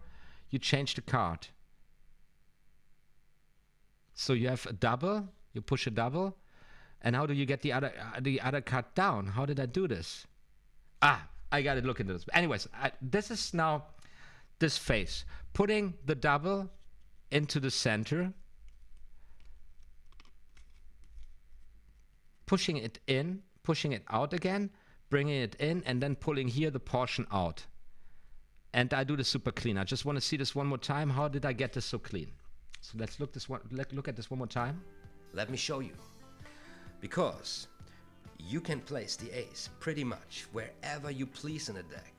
you change the card. So you have a double. You push a double, and how do you get the other card down? How did I do this? I gotta look into this. Anyways, this is now this face, putting the double into the center, pushing it in, pushing it out again, bringing it in, and then pulling here the portion out. And I do this super clean. I just want to see this one more time. How did I get this so clean? So let's look at this one more time. Let me show you. Because you can place the ace pretty much wherever you please in the deck.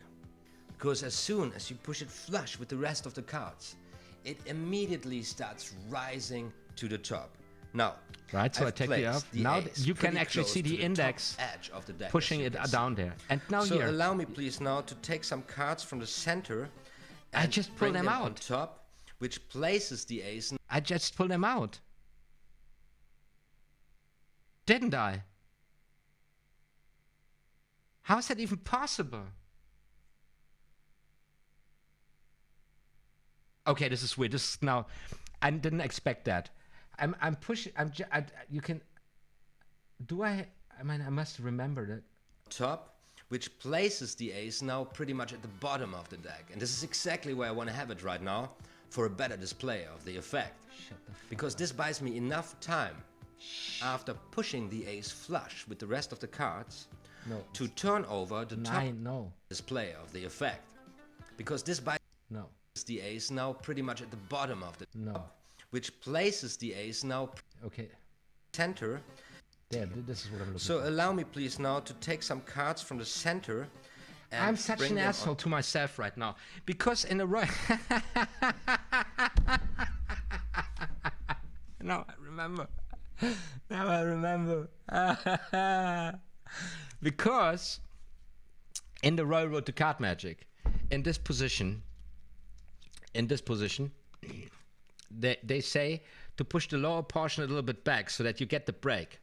Because as soon as you push it flush with the rest of the cards, it immediately starts rising to the top. Now, right, so I take the up. Now you can actually see the index edge of the deck, pushing it down there. And now so here. So allow me please now to take some cards from the center. And I just pull them out on top, which places the ace. I just pull them out. Didn't I? How is that even possible? Okay, this is weird. This is now, I didn't expect that. I'm pushing. You can. Do I? I mean, I must remember that. Top, which places the ace now pretty much at the bottom of the deck, and this is exactly where I want to have it right now for a better display of the effect. Because this buys me enough time after pushing the ace flush with the rest of the cards to turn over the top display of the effect. Because this buys the ace now pretty much at the bottom of the top, which places the ace now center. There, this is what I'm looking for. So allow me please now to take some cards from the center. And I'm such an asshole to myself right now, because in a ROyAL now I remember. Now I remember. Because in the ROyAL Road to Card Magic, in this position, they say to push the lower portion a little bit back so that you get the break.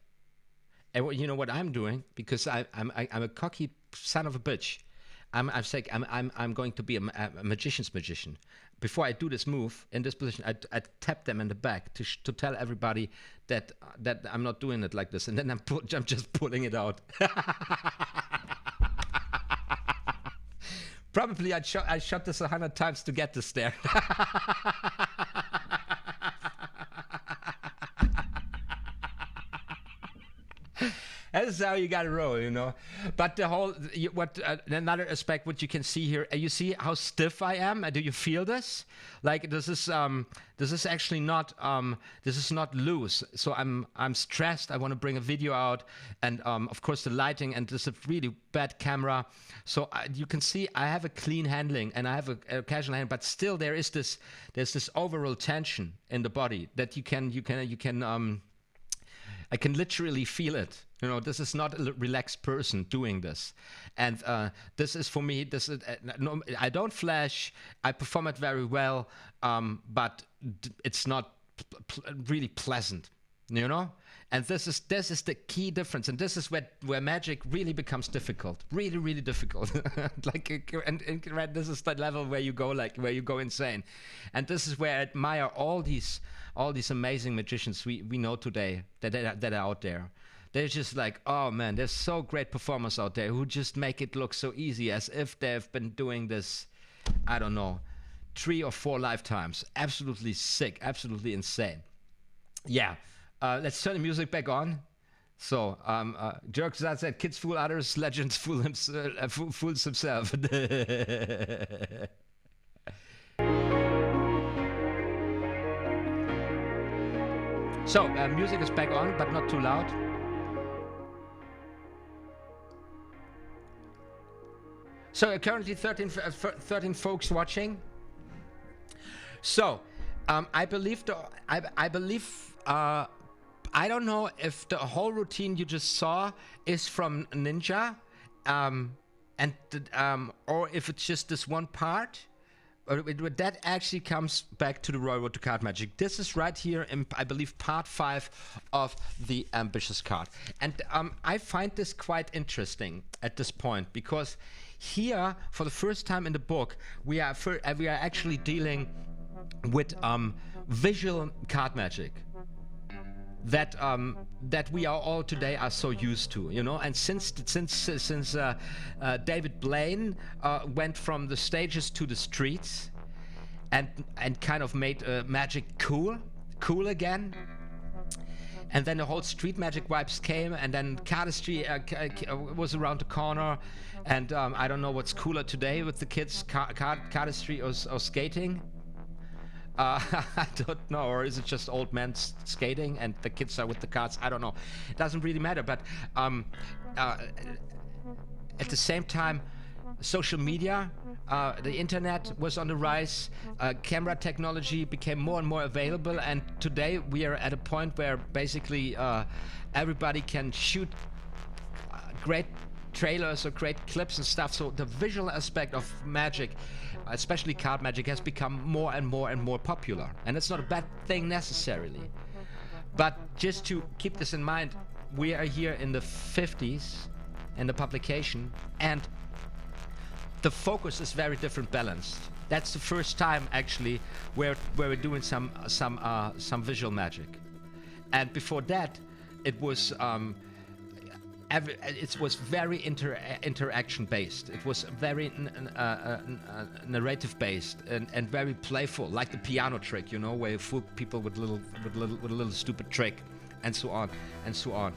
And you know what I'm doing, because I'm a cocky son of a bitch. I'm going to be a magician's magician. Before I do this move in this position, I tap them in the back to tell everybody that I'm not doing it like this, and then I'm just pulling it out. Probably I shot this 100 times to get this there. That's how you gotta roll, you know. But the whole, another aspect, what you can see here, you see how stiff I am. Do you feel this? Like this is actually not this is not loose. So I'm stressed. I want to bring a video out, and of course the lighting, and this is a really bad camera. So you can see I have a clean handling, and I have a casual hand, but still there's this overall tension in the body that you can I can literally feel it. You know, this is not a relaxed person doing this. And this is for me, no, I don't flash, I perform it very well, but it's not really pleasant, you know? And this is the key difference. And this is where magic really becomes difficult, really, really difficult. And this is the level where you go insane. And this is where I admire all these amazing magicians we know today that are out there. They're just like, oh man, there's so great performers out there who just make it look so easy, as if they've been doing this I don't know, 3 or 4 lifetimes. Absolutely sick, absolutely insane. Yeah, let's turn the music back on. So, Jerks that said, kids fool others, legends fool fools himself. So, music is back on, but not too loud. So, currently 13 folks watching. So, I believe I don't know if the whole routine you just saw is from Ninja, or if it's just this one part. But that actually comes back to the Royal to Card Magic. This is right here in, I believe, part 5 of the Ambitious card. And I find this quite interesting at this point, because here, for the first time in the book, we are actually dealing with visual card magic that we are all today are so used to, you know. And since David Blaine went from the stages to the streets and kind of made magic cool again, and then the whole street magic vibes came, and then cardistry was around the corner, and I don't know what's cooler today with the kids, cardistry or skating. I don't know, or is it just old men skating and the kids are with the cards? I don't know. It doesn't really matter, but at the same time, social media, the internet was on the rise, camera technology became more and more available, and today we are at a point where basically everybody can shoot great trailers or great clips and stuff. So the visual aspect of magic, especially card magic, has become more and more popular, and it's not a bad thing necessarily. But just to keep this in mind, we are here in the 50s in the publication, and the focus is very different balanced. That's the first time actually where we're doing some visual magic, and before that it was it was very interaction based. It was very narrative based and very playful, like the piano trick, you know, where you fool people with a little stupid trick, and so on and so on.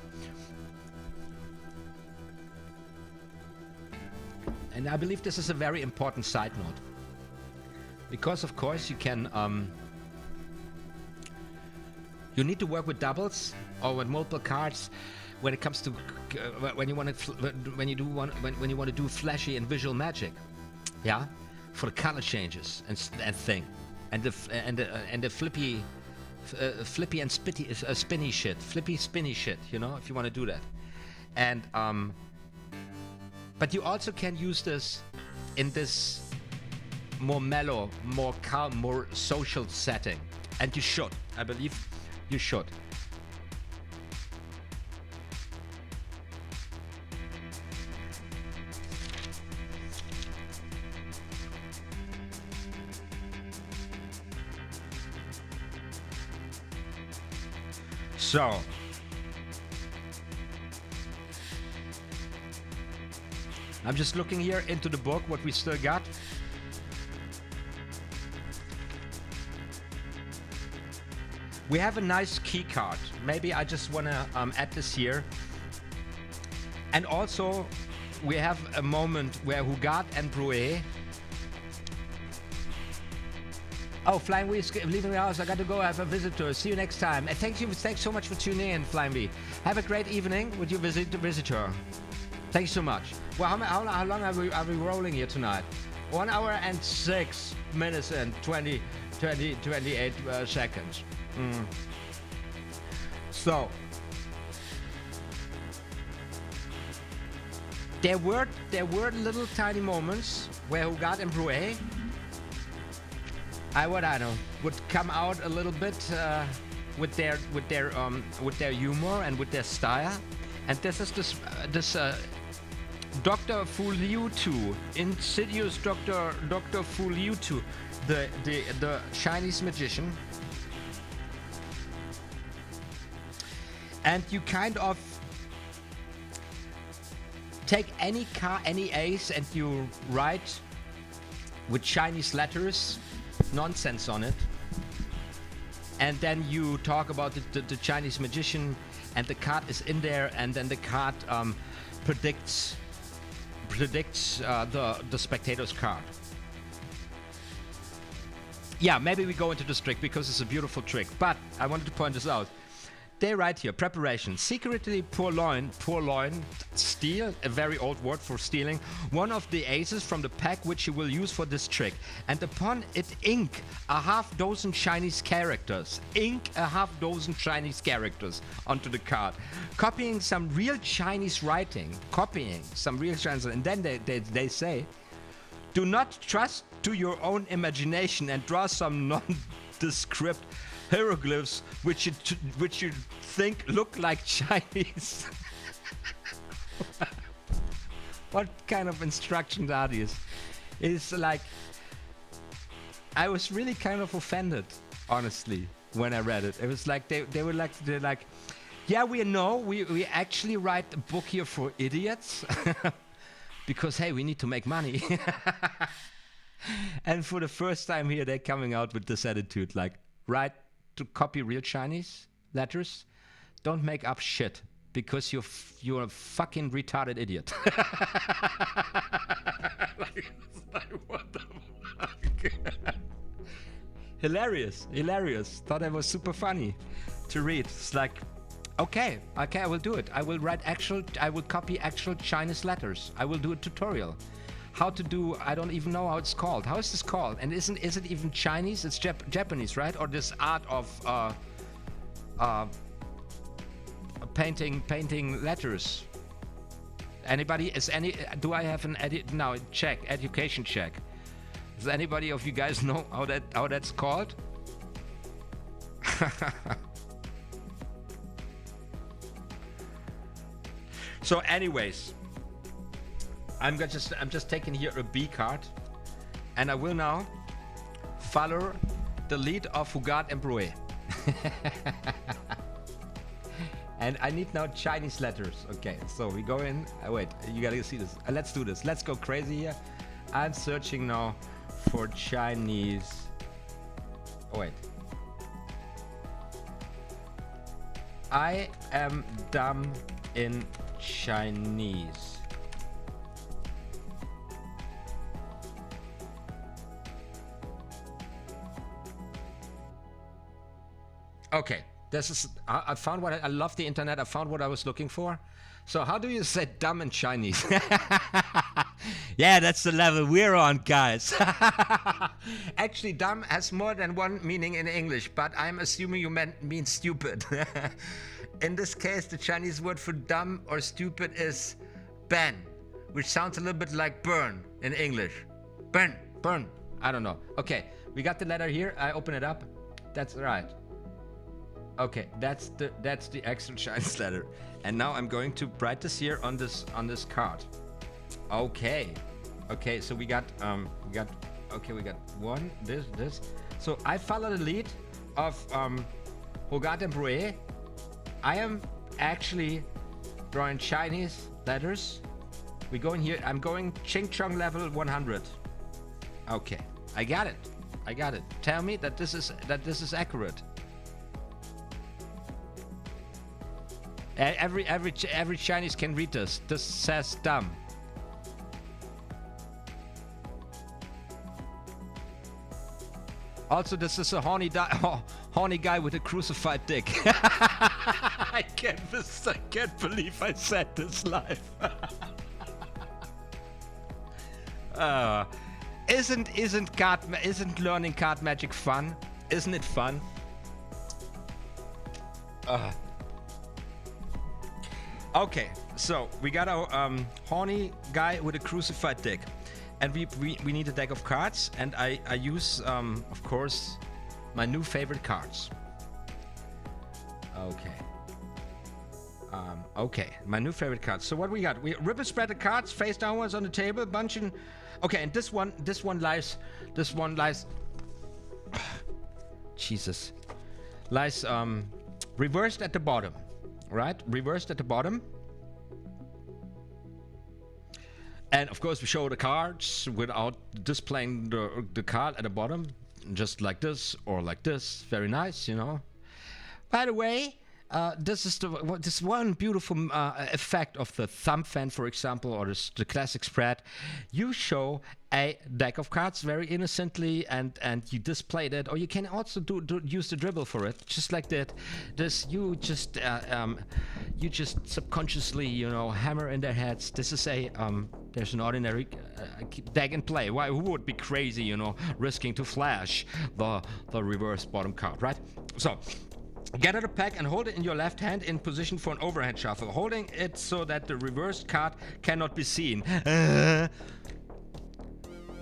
And I believe this is a very important side note, because of course you can you need to work with doubles or with multiple cards when it comes to when you want to do flashy and visual magic, yeah, for the color changes and thing, and the flippy and spinny shit, you know, if you want to do that. And but you also can use this in this more mellow, more calm, more social setting, and you should. I believe you should. So, I'm just looking here into the book, what we still got. We have a nice key card. Maybe I just want to add this here. And also, we have a moment where Hugard and Bruet. Oh, Flying Bee is leaving the house. I got to go. I have a visitor. See you next time. And thanks so much for tuning in, Flying Bee. Have a great evening with your visitor. Thanks so much. Well, how long are we rolling here tonight? 1 hour and 6 minutes and 28 seconds. So there were little tiny moments where Hugard and Bruet, would come out a little bit with their humor and with their style. And this is this Dr. Fu Liu 2, Insidious Dr. Fu Liu 2, the Chinese magician. And you kind of take any ace and you write with Chinese letters, nonsense on it. And then you talk about the Chinese magician, and the card is in there, and then the card predicts the spectator's card. Yeah, maybe we go into this trick because it's a beautiful trick. But I wanted to point this out. They write here, preparation, secretly purloin, steal, a very old word for stealing, one of the aces from the pack which you will use for this trick. And upon it, ink a half dozen Chinese characters. Ink a half dozen Chinese characters onto the card. Copying some real Chinese writing. And then they say, do not trust to your own imagination and draw some nondescript hieroglyphs which you think look like Chinese. What kind of instructions are these? It's like, I was really kind of offended, honestly, when I read it. It was like they're like, yeah, we actually write a book here for idiots because hey, we need to make money. And for the first time here, they're coming out with this attitude, like, write to copy real Chinese letters, don't make up shit because you're a fucking retarded idiot. Like, what the fuck? Hilarious. Thought it was super funny to read. It's like, okay, I will do it. I will copy actual Chinese letters. I will do a tutorial. How to do, I don't even know how it's called. How is this called? And is it even Chinese? It's Japanese, right? Or this art of painting letters. Anybody? Do I have an education check? Does anybody of you guys know how that's called? So anyways, I'm just taking here a B card, and I will now follow the lead of Fougat and Brouet. And I need now Chinese letters. Okay, so we go in. Wait, you gotta see this. Let's do this. Let's go crazy here. I'm searching now for Chinese. Oh, wait. I am dumb in Chinese. Okay, this is, I found what I love the internet. I found what I was looking for. So how do you say dumb in Chinese? Yeah, that's the level we're on, guys. Actually, dumb has more than one meaning in English, but I'm assuming you mean stupid. In this case, the Chinese word for dumb or stupid is ban, which sounds a little bit like burn in English. Burn. I don't know. Okay, we got the letter here. I open it up. That's right. Okay, that's the actual Chinese letter. And now I'm going to write this here on this card. Okay, so we got one, this. So I follow the lead of Fougat and Brouet. I am actually drawing Chinese letters. We go in here. I'm going Ching Chong level 100. Okay, I got it. Tell me that this is accurate. Every Chinese can read this. This says dumb. Also, this is a horny guy with a crucified dick. I can't believe I said this live. Isn't learning card magic fun? Isn't it fun? Okay, so we got our horny guy with a crucified dick, and we need a deck of cards, and I use of course my new favorite cards. Okay, my new favorite cards. So what we got? We rip and spread the cards face downwards on the table, bunching. Okay, and this one lies. Jesus, lies reversed at the bottom. Right, reversed at the bottom. And of course, we show the cards without displaying the card at the bottom, just like this or like this. Very nice, you know. By the way, this is this one beautiful effect of the thumb fan, for example, or the classic spread. You show a deck of cards very innocently, and you display that, or you can also use the dribble for it, just like that. This you just subconsciously, you know, hammer in their heads. This is a there's an ordinary deck in play. Why? Who would be crazy, you know, risking to flash the reverse bottom card, right? So. Get out a pack and hold it in your left hand in position for an overhand shuffle, holding it so that the reversed card cannot be seen.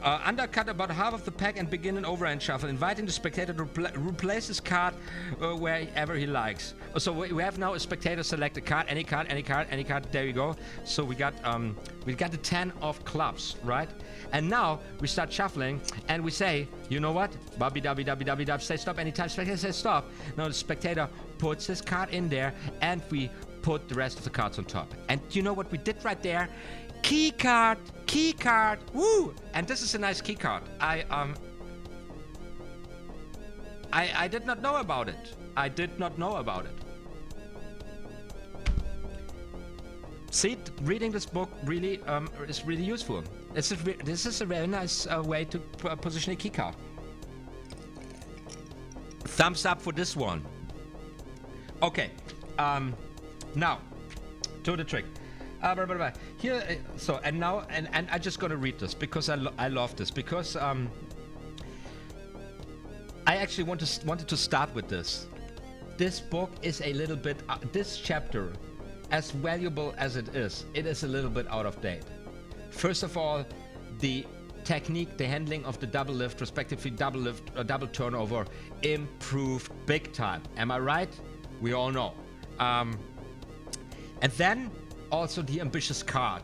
Undercut about half of the pack and begin an overhand shuffle, inviting the spectator to replace his card wherever he likes. So we have now a spectator select a card, any card, any card, any card. There you go. So we got the 10 of clubs, right? And now we start shuffling, and we say, you know what? Bubby dubby dubby dubby dub. Say stop anytime. Spectator says stop. Now the spectator puts his card in there, and we put the rest of the cards on top. And you know what we did right there? Key card, woo! And this is a nice key card. I did not know about it. I did not know about it. See, reading this book really is really useful. This is a very nice way to position a key card. Thumbs up for this one. Okay, now to the trick. Here, so and now and I'm just gonna read this because I love this because I actually wanted to start with this. This book is a little bit this chapter, as valuable as it is a little bit out of date. First of all, the technique, the handling of the double lift, respectively double lift or double turnover, improved big time. Am I right? We all know. And then also the ambitious card,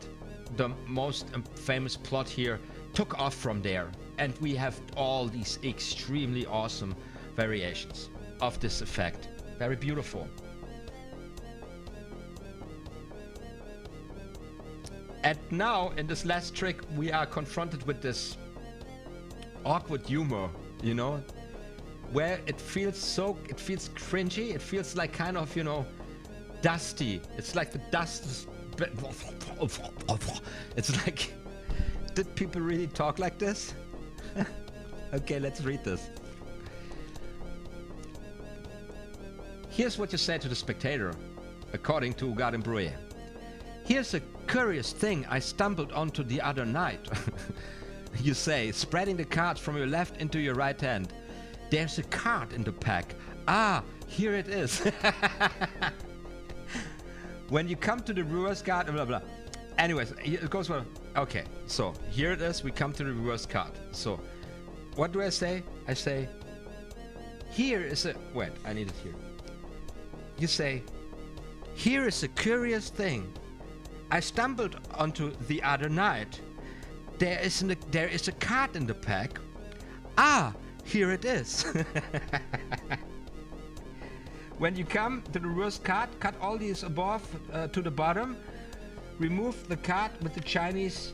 the most famous plot here, took off from there, and we have all these extremely awesome variations of this effect. Very beautiful. And now, in this last trick, we are confronted with this awkward humor, you know, where it feels cringy, it feels like kind of, you know, dusty. It's like the dust is... It's like... Did people really talk like this? Okay, let's read this. Here's what you say to the spectator, according to Garden Brouillet. Here's a curious thing I stumbled onto the other night. You say, spreading the cards from your left into your right hand. There's a card in the pack. Ah, here it is. When you come to the reverse card, blah, blah. Anyways, it goes for... Okay, so here it is. We come to the reverse card. So, what do I say? I say, here is a... Wait, I need it here. You say, here is a curious thing I stumbled onto the other night. There is a card in the pack. Ah, here it is. When you come to the reverse card, cut all these above to the bottom. Remove the card with the Chinese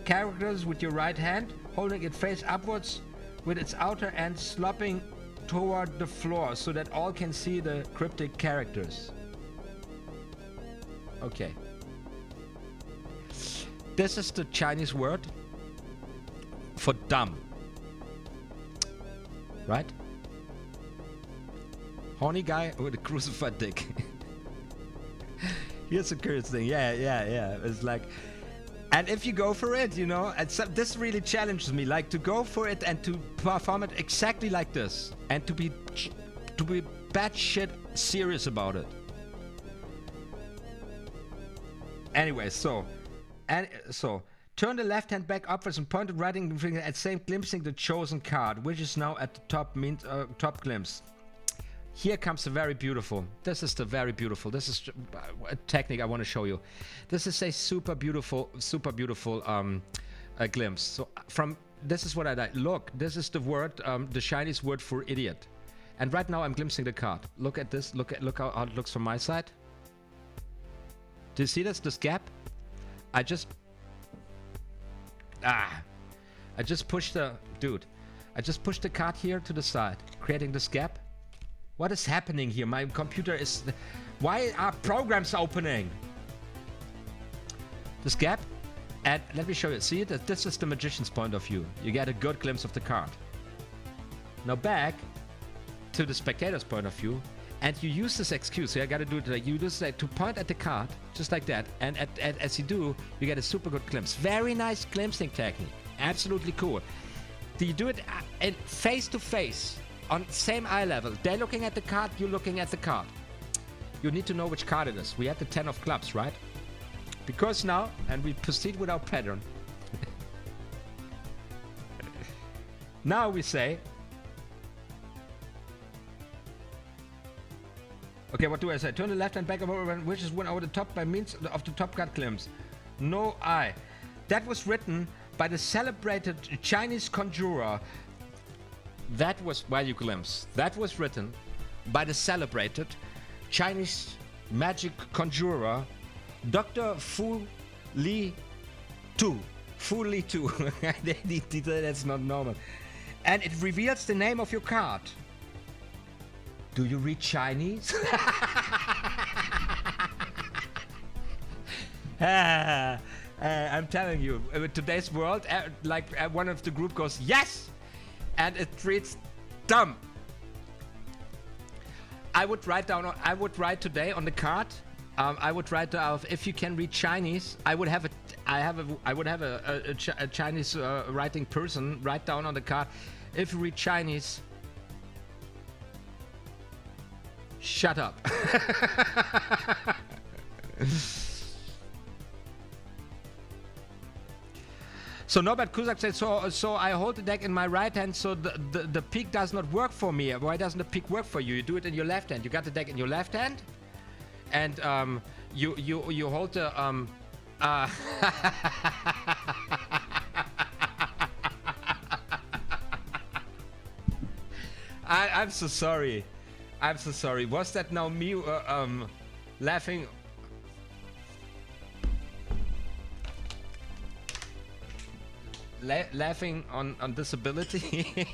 characters with your right hand, holding it face upwards with its outer end slopping toward the floor so that all can see the cryptic characters. Okay. This is the Chinese word for dumb. Right? Horny guy with a crucified dick. Here's a curious thing. Yeah. It's like... And if you go for it, you know, and so this really challenges me, like to go for it and to perform it exactly like this, and to be batshit serious about it. Anyway, so turn the left hand back upwards and point the right finger at same glimpsing the chosen card, which is now at the top top glimpse. Here comes the very beautiful. This is the very beautiful. This is a technique I want to show you. This is a super beautiful glimpse. So this is what I like. Look, this is the word, the Chinese word for idiot. And right now I'm glimpsing the card. Look at this. Look how it looks from my side. Do you see this gap? I just I just pushed the... Dude, I just pushed the card here to the side, creating this gap. What is happening here? My computer is... Why are programs opening? This gap. And let me show you. See, this is the magician's point of view. You get a good glimpse of the card. Now back to the spectator's point of view. And you use this excuse. So I gotta do it like you just like to point at the card, just like that. And as you do, you get a super good glimpse. Very nice glimpsing technique. Absolutely cool. Do you do it face to face on same eye level? They're looking at the card, you're looking at the card. You need to know which card it is. We had the 10 of clubs, right? Because now, and we proceed with our pattern. Now we say, okay, what do I say? Turn the left hand back over, which is one over the top by means of the top card glimpse. No eye. That was written by the celebrated Chinese conjurer. That was why you glimpse. That was written by the celebrated Chinese magic conjurer, Dr. Fu Li Tu. Fu Li Tu. That's not normal. And it reveals the name of your card. Do you read Chinese? I'm telling you, in today's world, one of the group goes, yes! And it reads dumb. I would write today on the card. I would write down, if you can read Chinese. I would have a Chinese writing person write down on the card. If you read Chinese, shut up. So Norbert Kusak said, so I hold the deck in my right hand, so the peak does not work for me. Why doesn't the peak work for you? You do it in your left hand. You got the deck in your left hand, and you hold the I'm so sorry. I'm so sorry. Was that now me laughing? Laughing on disability?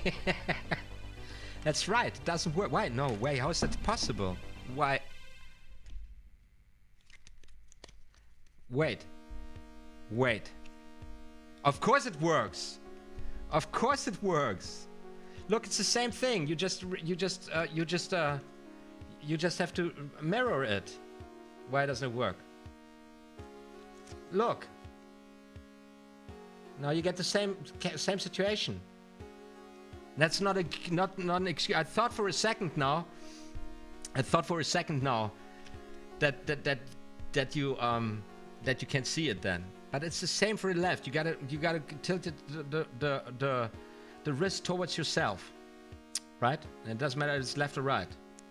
That's right. It doesn't work. Why? No way. How is that possible? Why? Wait. Of course it works. Of course it works. Look, it's the same thing. You just have to mirror it. Why doesn't it work? Look. Now you get the same situation. That's not an excuse. I thought for a second now that you can see it then. But it's the same for the left. You gotta tilt it the wrist towards yourself, right? And it doesn't matter if it's left or right.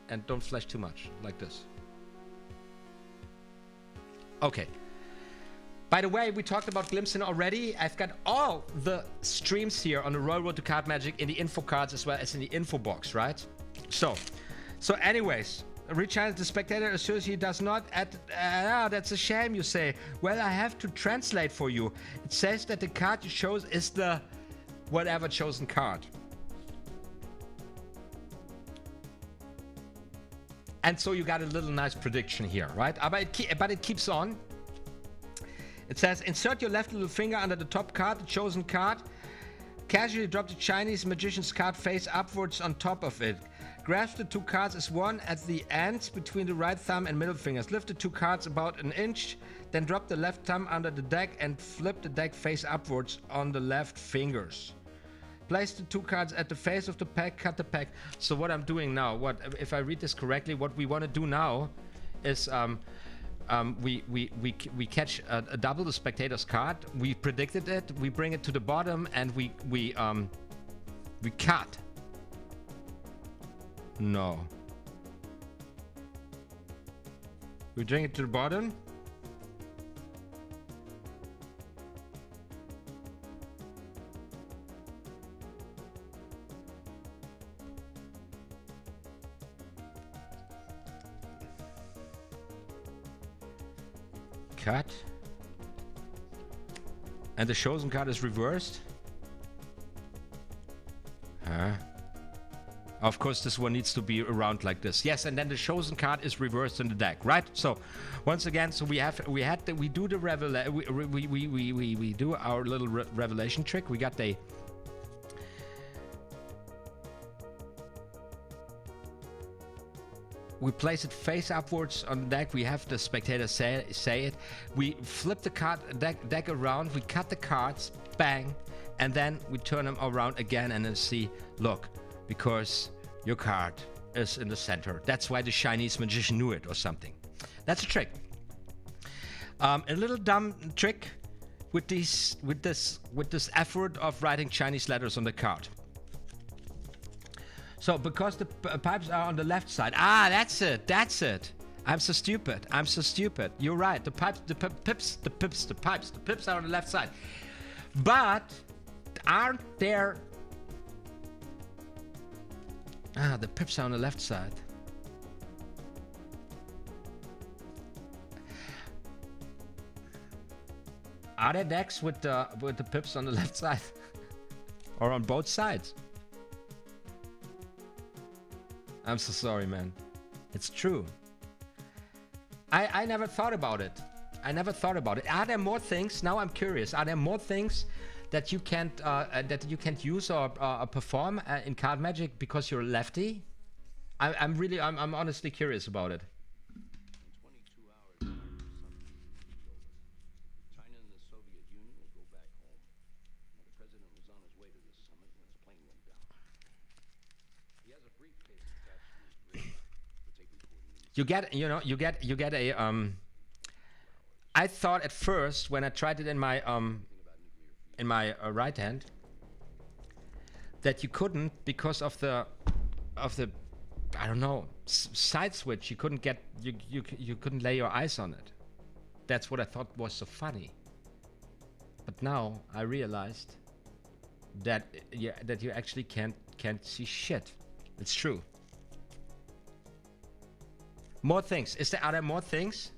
And don't flash too much like this. Okay. By the way, we talked about glimpsing already. I've got all the streams here on the Royal Road to Card Magic in the info cards as well as in the info box, right? So anyways, Richard, the spectator assures he does not that's a shame, you say. Well, I have to translate for you. It says that the card you chose is the whatever chosen card. And so you got a little nice prediction here, right? But it keeps on. It says, insert your left little finger under the top card, the chosen card. Casually drop the Chinese magician's card face upwards on top of it. Grasp the two cards as one at the ends between the right thumb and middle fingers. Lift the two cards about an inch, then drop the left thumb under the deck and flip the deck face upwards on the left fingers. Place the two cards at the face of the pack, cut the pack. So what I'm doing now, if I read this correctly, what we want to do now is we catch a double the spectator's card. We predicted it. We bring it to the bottom and we cut. No. We bring it to the bottom. Cut And the chosen card is reversed. Huh? Of course, this one needs to be around like this. Yes, and then the chosen card is reversed in the deck, right? So, once again, so we do the we do our little revelation trick. We got the we place it face upwards on the deck. We have the spectator say it. We flip the card deck around. We cut the cards, bang, and then we turn them around again and then see, look, because your card is in the center. That's why the Chinese magician knew it or something. That's a trick. A little dumb trick with this effort of writing Chinese letters on the card. So because the pipes are on the left side. Ah, that's it. I'm so stupid. You're right. The pips are on the left side. But aren't there... Ah, the pips are on the left side. Are there decks with the pips on the left side? Or on both sides? I'm so sorry, man. It's true. I never thought about it. Are there more things? Now I'm curious. Are there more things that you can't use or perform in card magic because you're a lefty? I'm honestly curious about it. In 22 hours, China and the Soviet Union will go back home. Now, the president was on his way to this summit when his plane went down. He has a briefcase attached to his rig for tape recording. You get a I thought at first when I tried it in my right hand that you couldn't because of the I don't know side switch. You couldn't get you couldn't lay your eyes on it. That's what I thought was so funny. But now I realized that that you actually can't see shit. It's true. More things. Are there more things?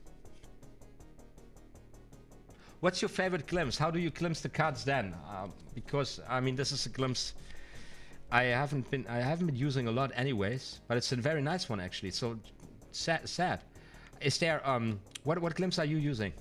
What's your favorite glimpse? How do you glimpse the cards then? Because I mean, this is a glimpse I haven't been using a lot anyways, but it's a very nice one actually. So sad. Is there what glimpse are you using?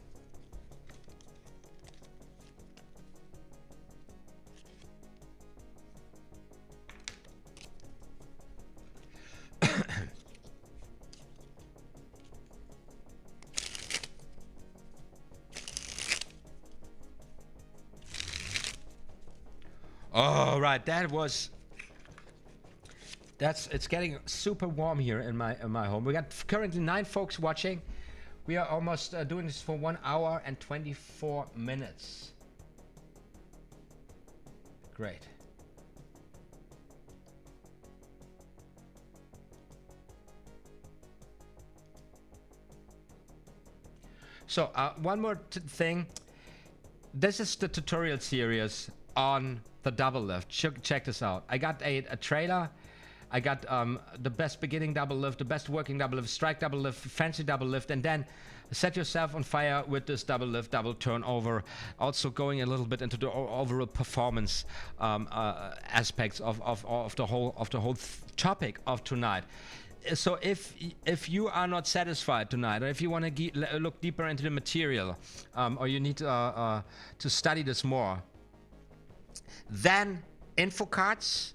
Oh, right. It's getting super warm here in my home. We got currently 9 folks watching. We are almost doing this for 1 hour and 24 minutes. Great. So one more thing. This is the tutorial series on the double lift. Check this out. I got a trailer. I got the best beginning double lift, the best working double lift, strike double lift, fancy double lift, and then set yourself on fire with this double lift, double turnover. Also going a little bit into the overall performance aspects of the whole topic of tonight. So if you are not satisfied tonight, or if you want to look deeper into the material, or you need to study this more, then info cards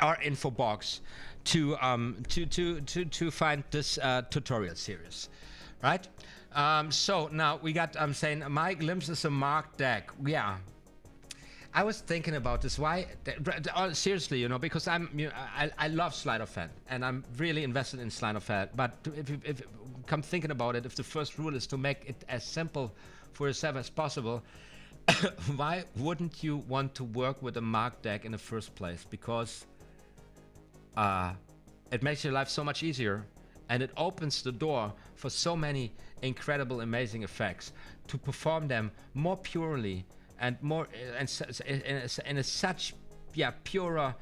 or info box to find this tutorial series, right? So now we got saying my glimpse is a marked deck. Yeah, I was thinking about this. Why? Seriously, you know, because I love sleight of hand and I'm really invested in sleight of hand. But if come thinking about it, if the first rule is to make it as simple for yourself as possible, why wouldn't you want to work with a marked deck in the first place? Because it makes your life so much easier, and it opens the door for so many incredible, amazing effects to perform them more purely and more in a such purer,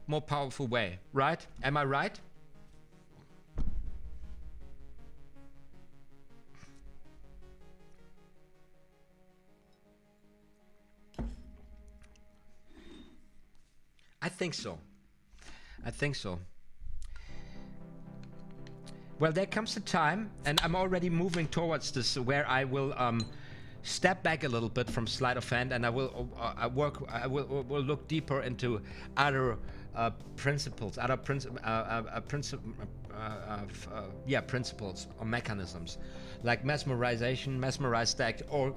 more powerful way. Right? Am I right? think so. I think so. Well, there comes a time, and I'm already moving towards this, where I will step back a little bit from sleight of hand, and I will will look deeper into other principles, principles or mechanisms, like mesmerization, mesmerized deck, or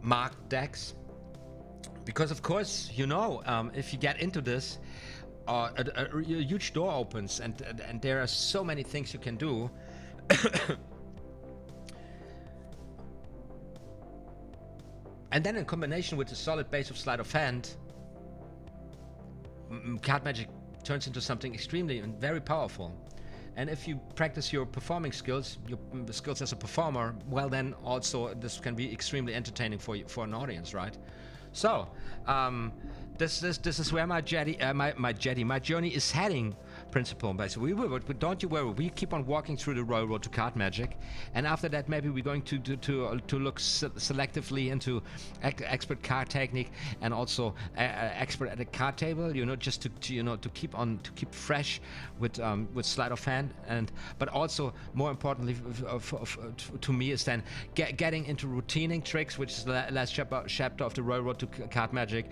marked decks. Because of course, you know, if you get into this, a huge door opens, and there are so many things you can do. And then in combination with the solid base of sleight of hand, card magic turns into something extremely and very powerful. And if you practice your performing skills, your skills as a performer, well, then also this can be extremely entertaining for you, for an audience, right? So this is where my journey is heading, principle. So but don't you worry, we keep on walking through the royal road to card magic, and after that maybe we're going to look selectively into expert card technique, and also expert at the card table, you know, just to keep fresh with sleight of hand, but also more importantly to me is then getting into routing tricks, which is the last chapter of the royal road to card magic.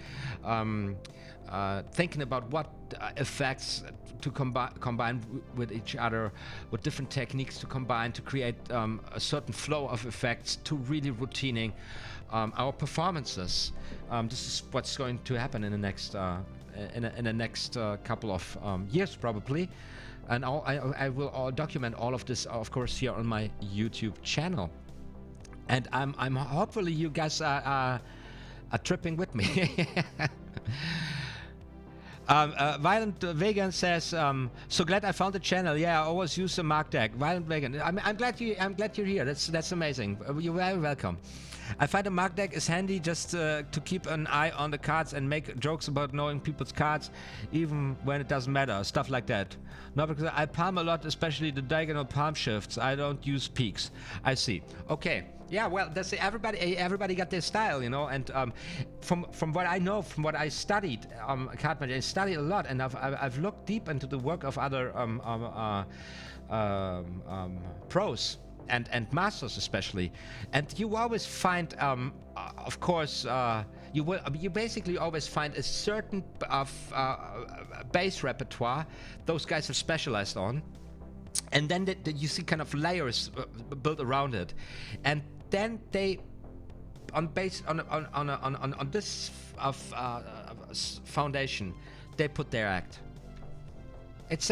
Thinking about what effects to combine with each other, with different techniques to combine to create a certain flow of effects, to really routining our performances. This is what's going to happen in the next in the next couple of years probably, and I will all document all of this, of course, here on my YouTube channel. And I'm hopefully you guys are tripping with me. Violent Vegan says, so glad I found the channel. Yeah, I always use the mark deck. Violent Vegan, I'm glad you're here. That's amazing. You're very welcome. I find a mark deck is handy just to keep an eye on the cards and make jokes about knowing people's cards, even when it doesn't matter, stuff like that. No, because I palm a lot, especially the diagonal palm shifts. I don't use peaks. I see. Okay. Yeah, well, that's everybody got their style, you know. And from what I know, from what I studied, card magic, I studied a lot, and I've looked deep into the work of other pros and masters especially, and you always find, of course, you basically always find a certain base repertoire those guys have specialized on. And then you see kind of layers built around it, and then they, on this foundation, they put their act. It's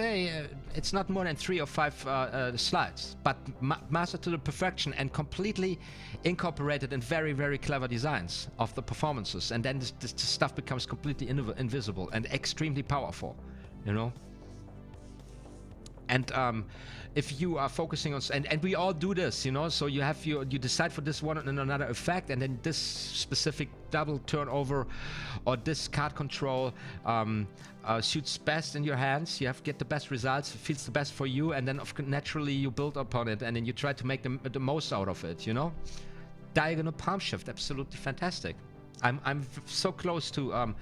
not more than 3 or 5 slides, but mastered to the perfection and completely incorporated in very, very clever designs of the performances. And then this stuff becomes completely invisible and extremely powerful, you know. And if you are focusing on, and we all do this, you know, so you decide for this one and another effect, and then this specific double turnover or this card control suits best in your hands. You have to get the best results, it feels the best for you, and then naturally you build upon it, and then you try to make the most out of it, you know. Diagonal palm shift, absolutely fantastic. I'm so close to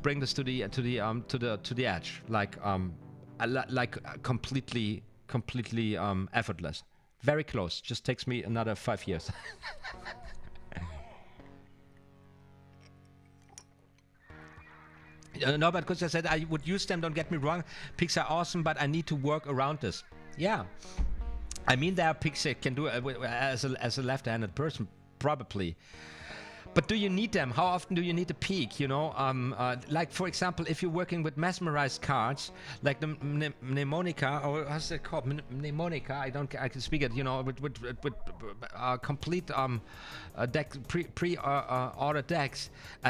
bring this to the edge, like completely effortless. Very close. Just takes me another 5 years. No, but because I said I would use them, don't get me wrong. Picks are awesome, but I need to work around this. Yeah, I mean, there are picks I can do as a left-handed person, probably. But do you need them? How often do you need a peak? You know, like for example, if you're working with mesmerized cards, like the mnemonica, or how's it called? Mnemonica. I can speak it. You know, with complete deck pre-ordered decks.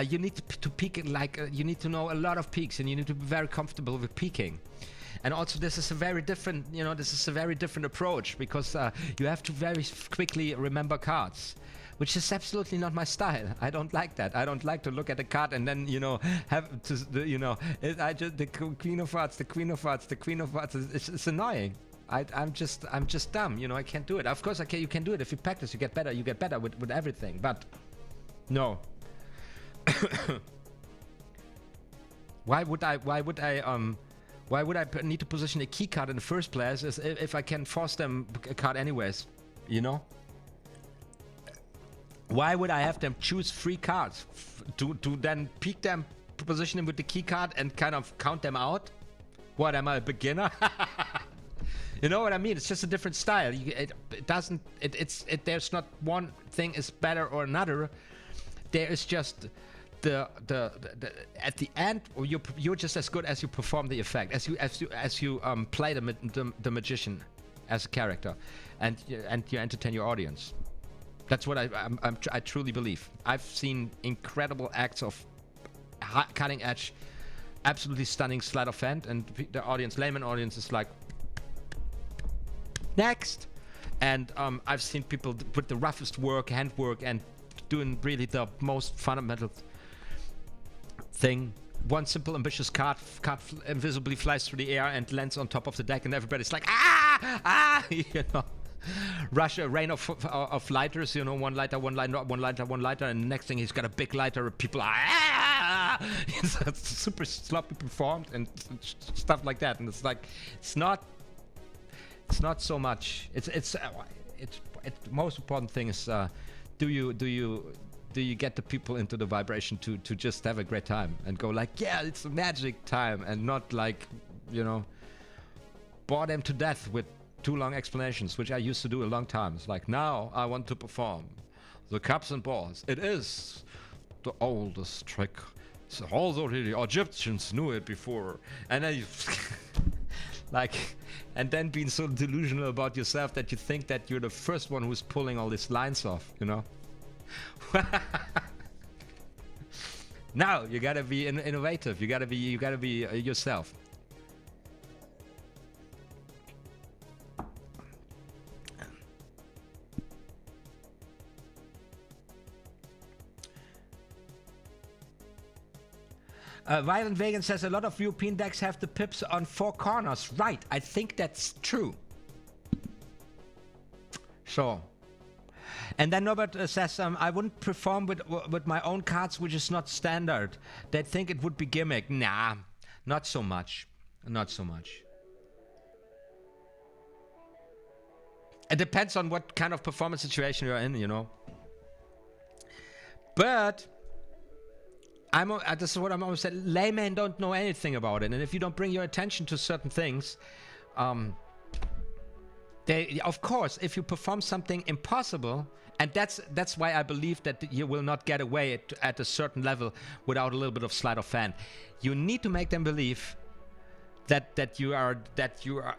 You need to peak like you need to know a lot of peaks, and you need to be very comfortable with peaking. And also, this is a very different, you know, approach, because you have to very quickly remember cards, which is absolutely not my style. I don't like that. I don't like to look at a card and then, you know, have to, you know, the Queen of Hearts, the Queen of Hearts, the Queen of Hearts. It's annoying. I'm just dumb. You know, I can't do it. Of course, you can do it if you practice. You get better with everything. But no, Why would I need to position a key card in the first place if I can force them a card anyways, you know? Why would I have them choose 3 cards to then pick them, position them with the key card and kind of count them out? What, am I a beginner? You know what I mean? It's just a different style. There's not one thing is better or another. There is just the at the end, you're just as good as you perform the effect, as you play the magician as a character, and you entertain your audience. That's what I truly believe. I've seen incredible acts of cutting edge, absolutely stunning sleight of hand, and the audience, layman audience, is like, next. And I've seen people put the roughest work, handwork, and doing really the most fundamental thing. One simple ambitious card invisibly flies through the air and lands on top of the deck, and everybody's like, ah, you know. Rush a rain of lighters, you know, one lighter, and the next thing he's got a big lighter. People are it's super sloppy performed and stuff like that. And it's like, it's not so much. It's the most important thing is do you get the people into the vibration to just have a great time and go like, yeah, it's a magic time, and not like, you know, bore them to death with too long explanations, which I used to do a long time. It's like, now I want to perform the cups and balls. It is the oldest trick. So although the Egyptians knew it before, and then you like, and then being so delusional about yourself that you think that you're the first one who's pulling all these lines off, you know. Now you gotta be innovative. You gotta be yourself. Violent Vegan says a lot of European decks have the pips on 4 corners. Right, I think that's true. So, and then Norbert says, I wouldn't perform with my own cards, which is not standard. They'd think it would be gimmick. Nah, not so much. Not so much. It depends on what kind of performance situation you're in, you know. But this is what I'm always saying. Laymen don't know anything about it, and if you don't bring your attention to certain things, of course, if you perform something impossible, and that's why I believe that you will not get away at a certain level without a little bit of sleight of hand. You need to make them believe that you are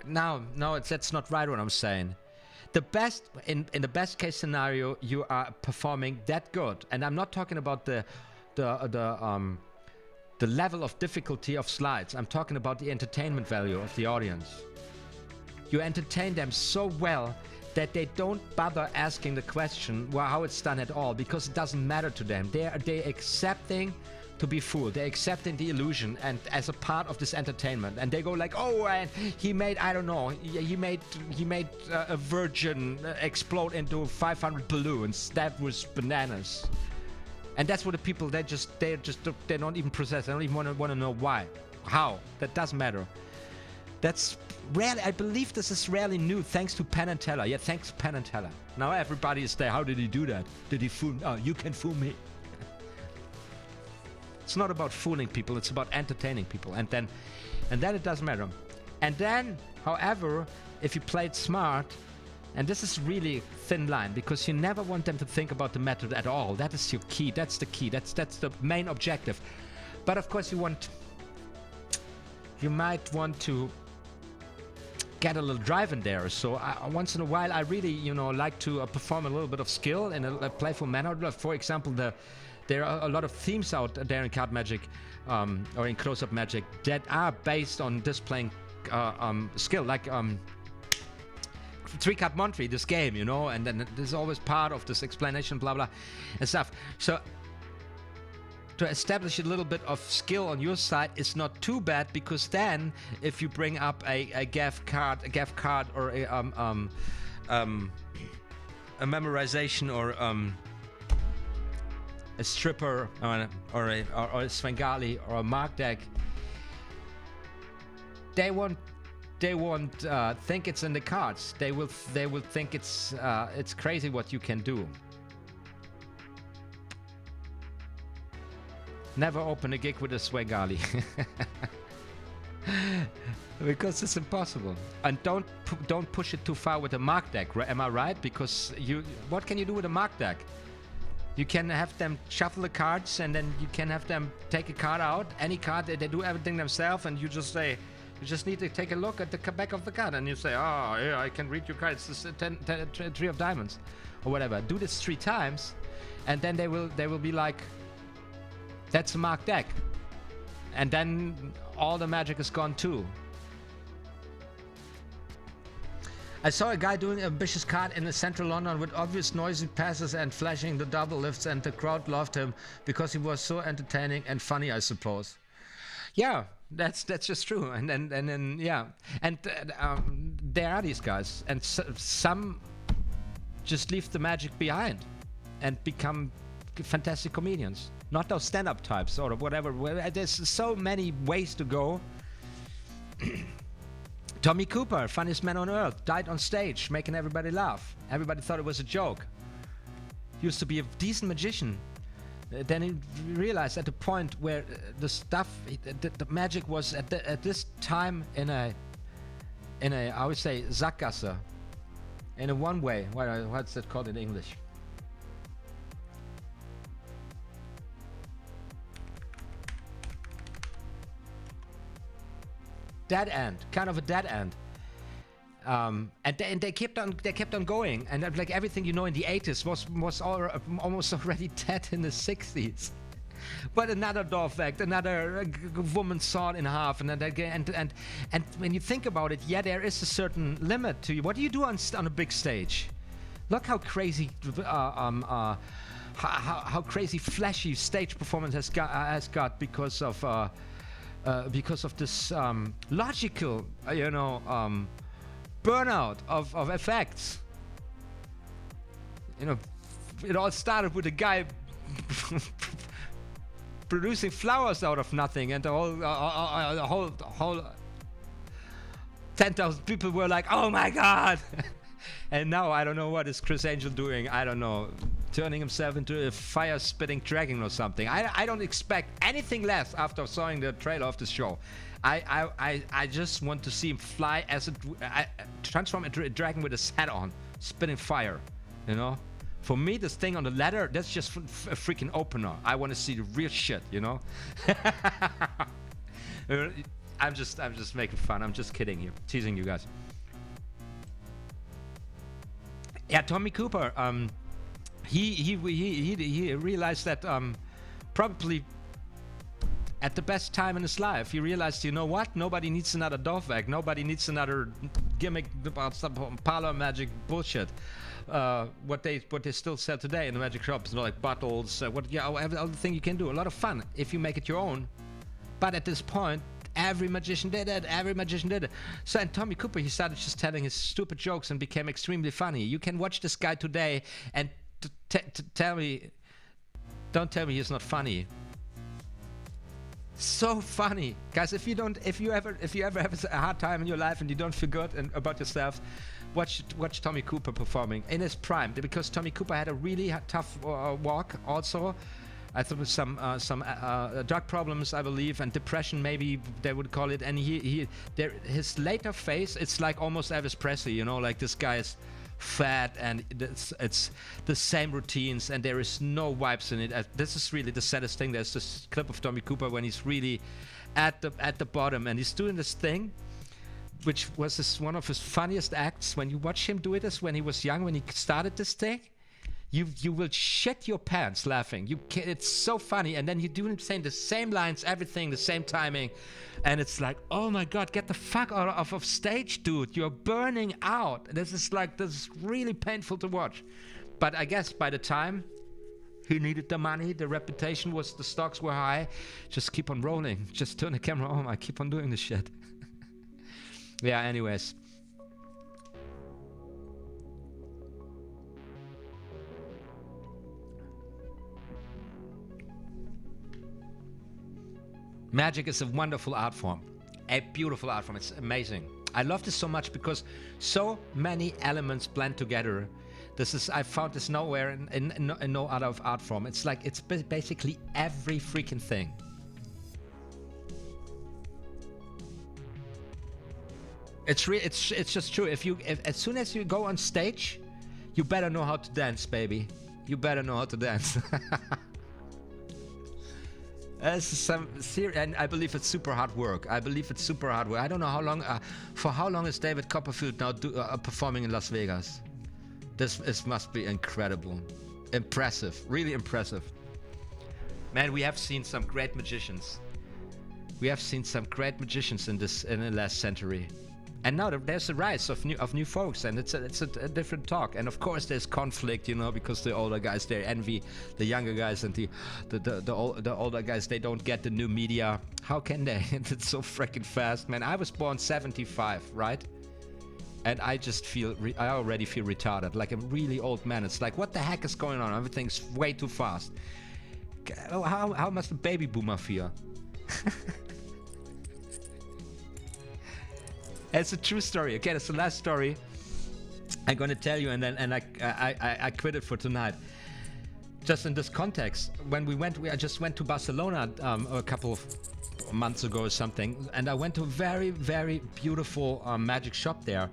no, that's not right what I'm saying. The best in the best case scenario, you are performing that good, and I'm not talking about the level of difficulty of slides. I'm talking about the entertainment value of the audience. You entertain them so well that they don't bother asking the question, well, how it's done at all, because it doesn't matter to them. They're accepting to be fooled. They're accepting the illusion and as a part of this entertainment. And they go like, oh, and he made, I don't know, he made a virgin explode into 500 balloons. That was bananas. And that's what the people, they don't even process. They don't even want to know why, how. That doesn't matter. That's rarely, I believe this is rarely new, thanks to Penn and Teller. Yeah, thanks to Penn and Teller. Now everybody is there. How did he do that? Did he fool? Oh, you can fool me. It's not about fooling people. It's about entertaining people. And then it doesn't matter. And then, however, if you play it smart, and this is really thin line, because you never want them to think about the method at all. That is your key. That's the key. That's the main objective. But of course, you might want to get a little drive in there. So once in a while, I really, like to perform a little bit of skill in a playful manner. For example, there are a lot of themes out there in card magic or in close-up magic that are based on displaying skill, like 3-card Montre, this game, and then there's always part of this explanation, blah blah, and stuff. So to establish a little bit of skill on your side is not too bad, because then if you bring up a gaff card, or a memorization, or a stripper or a Svengali or a mark deck, they won't think it's in the cards. They will think it's crazy what you can do. Never open a gig with a Svengali. Because it's impossible. And don't push it too far with a mark deck. Am I right? Because what can you do with a mark deck? You can have them shuffle the cards, and then you can have them take a card out, any card. They do everything themselves, and you just say, you just need to take a look at the back of the card, and you say, oh yeah, I can read your card. It's the three of diamonds, or whatever. Do this 3 times, and then they will be like, that's a mark deck, and then all the magic is gone too. I saw a guy doing an ambitious card in the central London with obvious noisy passes and flashing the double lifts, and the crowd loved him because he was so entertaining and funny, I suppose. Yeah, that's just true. And then yeah, and there are these guys, and some just leave the magic behind and become fantastic comedians. Not those stand-up types or whatever. There's so many ways to go. Tommy Cooper, funniest man on earth, died on stage, making everybody laugh. Everybody thought it was a joke. Used to be a decent magician. Then he realized at the point where the stuff, the magic was at this time in a I would say Sackgasse, in a one way. What's that called in English? Dead end, kind of a dead end. And they kept on going, and like everything you know in the 80s was almost already dead in the 60s. But another door fact, another woman sawed in half, and when you think about it, yeah, there is a certain limit to you. What do you do on a big stage? Look how crazy, how crazy flashy stage performance has got because of this logical, burnout of effects. It all started with a guy producing flowers out of nothing, and the whole 10,000 people were like, "Oh my God!" And now I don't know what is Chris Angel doing. I don't know, turning himself into a fire-spitting dragon or something. I don't expect anything less after seeing the trailer of this show. I just want to see him fly transform into a dragon with his hat on, spitting fire. For me, this thing on the ladder, that's just a freaking opener. I want to see the real shit. I'm just making fun. I'm just kidding you, teasing you guys. Yeah, Tommy Cooper. He realized that probably at the best time in his life, he realized, you know what? Nobody needs another Dovec. Nobody needs another gimmick about some parlor magic bullshit. What they still sell today in the magic shops, like bottles, every other thing you can do. A lot of fun if you make it your own. But at this point, every magician did it. So, and Tommy Cooper, he started just telling his stupid jokes and became extremely funny. You can watch this guy today and don't tell me he's not funny. So funny, guys. If you ever have a hard time in your life and you don't feel good about yourself, watch Tommy Cooper performing in his prime, because Tommy Cooper had a really tough walk also. I thought with some drug problems, I believe, and depression, maybe they would call it. And his later phase, it's like almost Elvis Presley, like this guy is fat and it's the same routines and there is no vibes in it. This is really the saddest thing. There's this clip of Tommy Cooper when he's really at the bottom and he's doing this thing, which was one of his funniest acts. When you watch him do it, when he was young, when he started this thing, you will shit your pants laughing. It's so funny, and then you do saying the same lines, everything, the same timing, and it's like, oh my God, get the fuck out of stage, dude! You're burning out. This is really painful to watch. But I guess by the time he needed the money, the reputation was, the stocks were high. Just keep on rolling. Just turn the camera on. I keep on doing this shit. Yeah. Anyways. Magic is a wonderful art form, a beautiful art form. It's amazing. I love this so much because so many elements blend together. I found this nowhere in no other art form. It's like, it's basically every freaking thing. It's just true. If as soon as you go on stage, you better know how to dance, baby. You better know how to dance. And I believe it's super hard work. I don't know how long. For how long is David Copperfield now performing in Las Vegas? This must be incredible, impressive, really impressive. Man, we have seen some great magicians. We have seen some great magicians in the last century. And now there's a rise of new folks, and it's a different talk. And of course there's conflict, you know, because the older guys, they envy the younger guys, and the older guys, they don't get the new media. How can they? It's so freaking fast, man. I was born 75, right? And I just I already feel retarded, like a really old man. It's like, what the heck is going on? Everything's way too fast. How must a baby boomer feel? It's a true story. Okay, that's the last story I'm gonna tell you, and I quit it for tonight. Just in this context, when I just went to Barcelona a couple of months ago or something, and I went to a very, very beautiful magic shop there,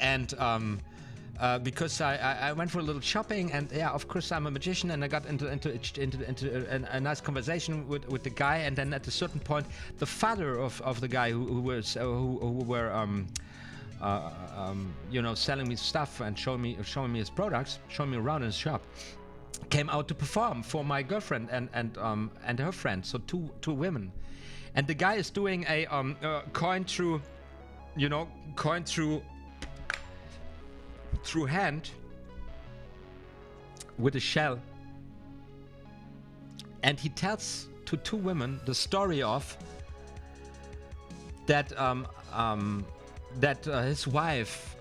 and because I went for a little shopping, and yeah, of course I'm a magician, and I got into a nice conversation with the guy, and then at a certain point, the father of the guy who were you know, selling me stuff and showing me his products, showing me around in his shop, came out to perform for my girlfriend and her friend, so two women, and the guy is doing a coin through hand with a shell, and he tells to two women the story of that his wife,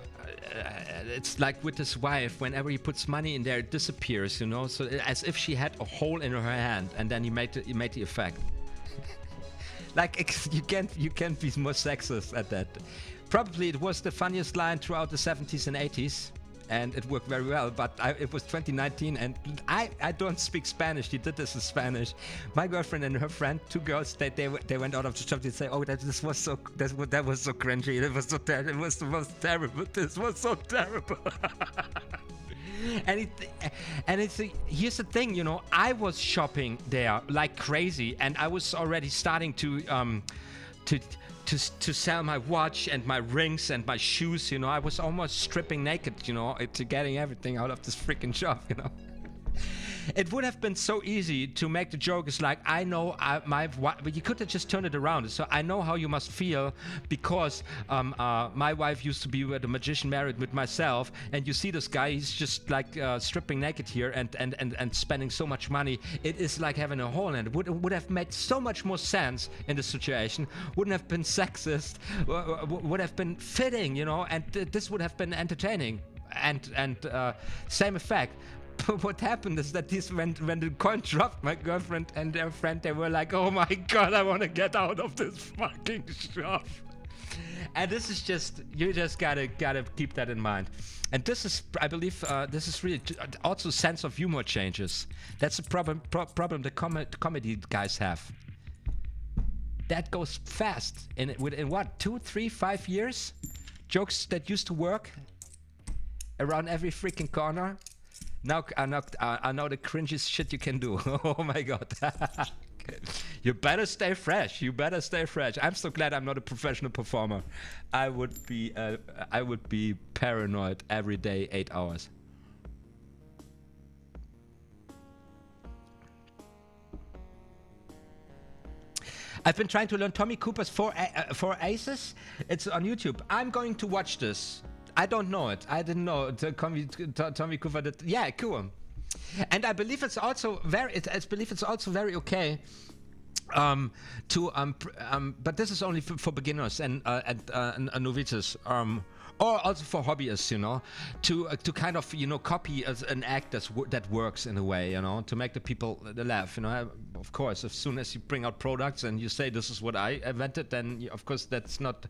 it's like with his wife, whenever he puts money in there, it disappears, you know, so as if she had a hole in her hand, and then he made the effect. Like, you can't be more sexist at that. Probably it was the funniest line throughout the 70s and 80s, and it worked very well, but it was 2019, and I don't speak Spanish. He did this in Spanish. My girlfriend and her friend, two girls, they went out of the shop to say, oh, that was so cringy, that was so terrible, it was the most terrible, this was so terrible. Here's the thing, you know, I was shopping there like crazy, and I was already starting to sell my watch and my rings and my shoes, you know. I was almost stripping naked, you know, to getting everything out of this freaking shop, you know. It would have been so easy to make the joke. It's like, I know but you could have just turned it around. So I know how you must feel, because my wife used to be with a magician married with myself, and you see this guy, he's just like stripping naked here and spending so much money. It is like having a hole, and it would have made so much more sense in the situation. Wouldn't have been sexist, would have been fitting, you know, and this would have been entertaining, and same effect. What happened is that when the coin dropped, my girlfriend and their friend, they were like, oh my god, I want to get out of this fucking shop. And this is just, you just gotta keep that in mind. And this is, I believe, this is really also sense of humor changes. That's a problem the comedy guys have. That goes fast. Within what, 2, 3, 5 years? Jokes that used to work around every freaking corner now are now the cringiest shit you can do. Oh my god. You better stay fresh. You better stay fresh. I'm so glad I'm not a professional performer. I would be paranoid every day, 8 hours. I've been trying to learn Tommy Cooper's four aces. It's on YouTube. I'm going to watch this. I don't know it. I didn't know Tommy Cooper did. Yeah, cool. And I believe it's also very okay But this is only for beginners and novices, or also for hobbyists, to kind of copy as an act that works in a way, to make the people laugh. Of course, as soon as you bring out products and you say this is what I invented, then of course that's not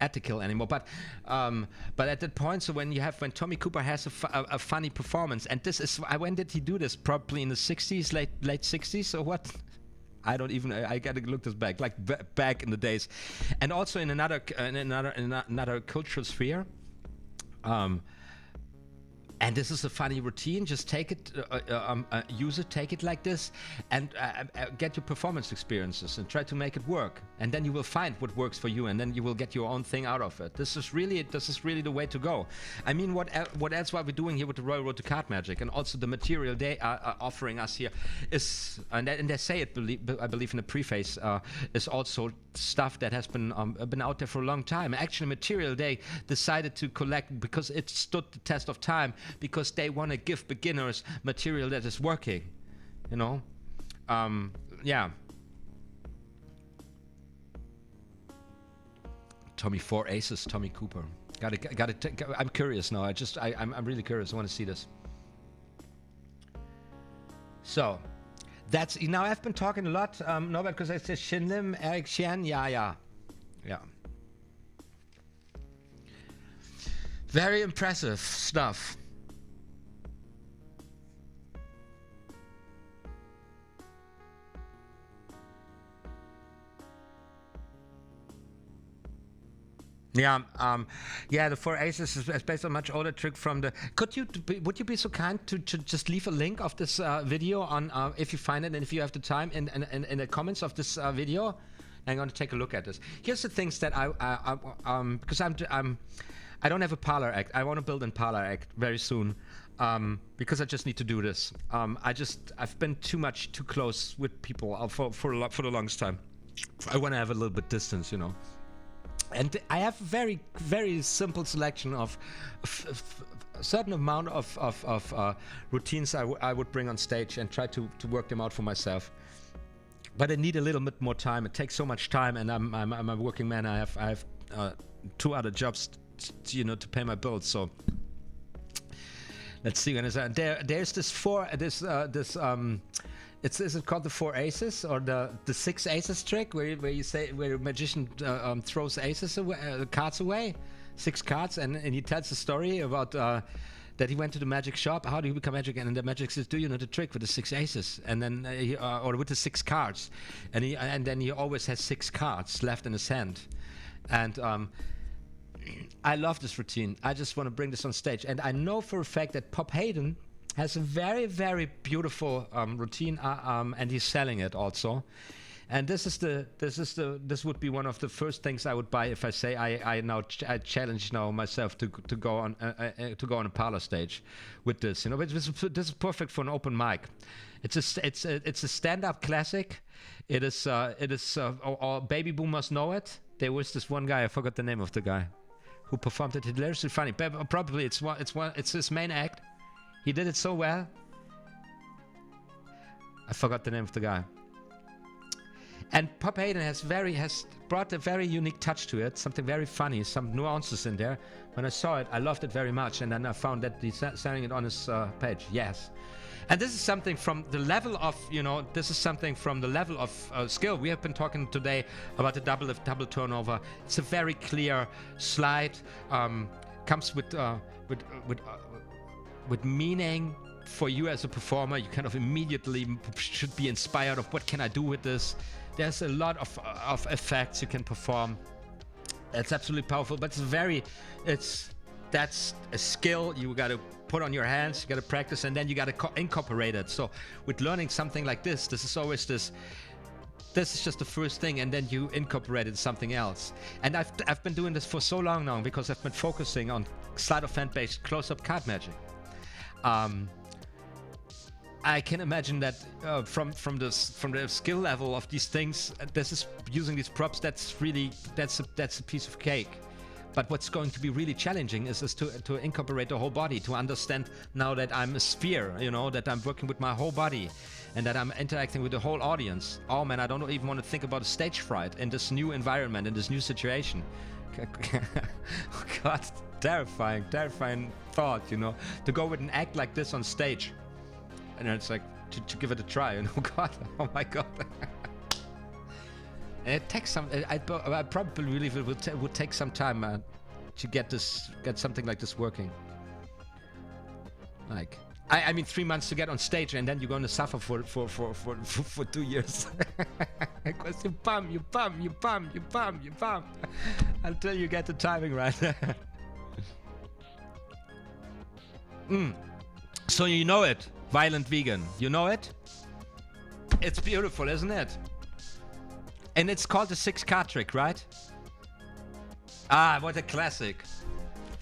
ethical anymore. But at that point, so when Tommy Cooper has a funny performance, and this is when did he do this? Probably in the 60s, late 60s, or what? I don't even. I gotta look this back, like back in the days, and also in another cultural sphere. And this is a funny routine. Just take it, use it, take it like this, and get your performance experiences and try to make it work. And then you will find what works for you, and then you will get your own thing out of it. This is really the way to go. I mean, what else are we doing here with the Royal Road to Card Magic, and also the material they are offering us here is, and they say it, I believe in the preface, is also stuff that has been out there for a long time. Actually, material they decided to collect because it stood the test of time, because they want to give beginners material that is working, yeah. Tommy 4 Aces, Tommy Cooper. I'm curious now. I'm really curious. I want to see this. So, that's now. I've been talking a lot, Norbert, because I said Shin Lim, Eric Xian. Yeah. Very impressive stuff. Yeah, the 4 Aces is based on a much older trick from the. Would you be so kind to just leave a link of this video on if you find it and if you have the time in the comments of this video? I'm going to take a look at this. Here's the things that because I don't have a parlor act. I want to build a parlor act very soon, because I just need to do this. I've been too close with people for the longest time. I want to have a little bit distance, And I have a very, very simple selection of a certain amount of routines I would bring on stage and try to work them out for myself. But I need a little bit more time. It takes so much time, and I'm a working man. I have 2 other jobs, to pay my bills. So let's see when is that. There's this is it called the 4 Aces or the 6 Aces trick, where a magician throws cards away, 6 cards, and he tells a story about that he went to the magic shop. How do you become magic? And the magic says, "Do you know the trick with the 6 Aces?" And then or with the 6 cards, and then he always has 6 cards left in his hand, and I love this routine. I just want to bring this on stage, and I know for a fact that Pop Hayden has a very, very beautiful routine, and he's selling it also. And this would be one of the first things I would buy if I say I challenge myself to go on a parlor stage with this. This is perfect for an open mic. It's a stand-up classic. It is all baby boomers know it. There was this one guy, I forgot the name of the guy, who performed it hilariously funny. Probably it's his main act. He did it so well. I forgot the name of the guy. And Pop Hayden has brought a very unique touch to it, something very funny, some nuances in there. When I saw it, I loved it very much, and then I found that he's selling it on his page. Yes. And this is something from the level of, skill. We have been talking today about the double turnover. It's a very clear slide, comes with meaning for you as a performer. You kind of immediately should be inspired of what can I do with this. There's a lot of effects you can perform. It's absolutely powerful, but that's a skill you got to put on your hands. You got to practice, and then you got to incorporate it. So with learning something like this is always this is just the first thing, and then you incorporate it in something else. And I've been doing this for so long now because I've been focusing on sleight of hand-based close-up card magic. I can imagine that from the skill level of these things, this is using these props. That's a piece of cake. But what's going to be really challenging is to incorporate the whole body, to understand now that I'm a sphere, you know, that I'm working with my whole body and that I'm interacting with the whole audience. Oh man, I don't even want to think about a stage fright in this new environment, in this new situation. Oh God, terrifying thought, you know, to go with an act like this on stage. And it's like, to give it a try, you know. God, oh my God. And it takes some. I probably believe it would take some time to get something like this working. Like, I mean, 3 months to get on stage, and then you're going to suffer for 2 years. Because you bum until you get the timing right. So you know it, Violent Vegan. You know it? It's beautiful, isn't it? And it's called the 6-card trick, right? Ah, what a classic.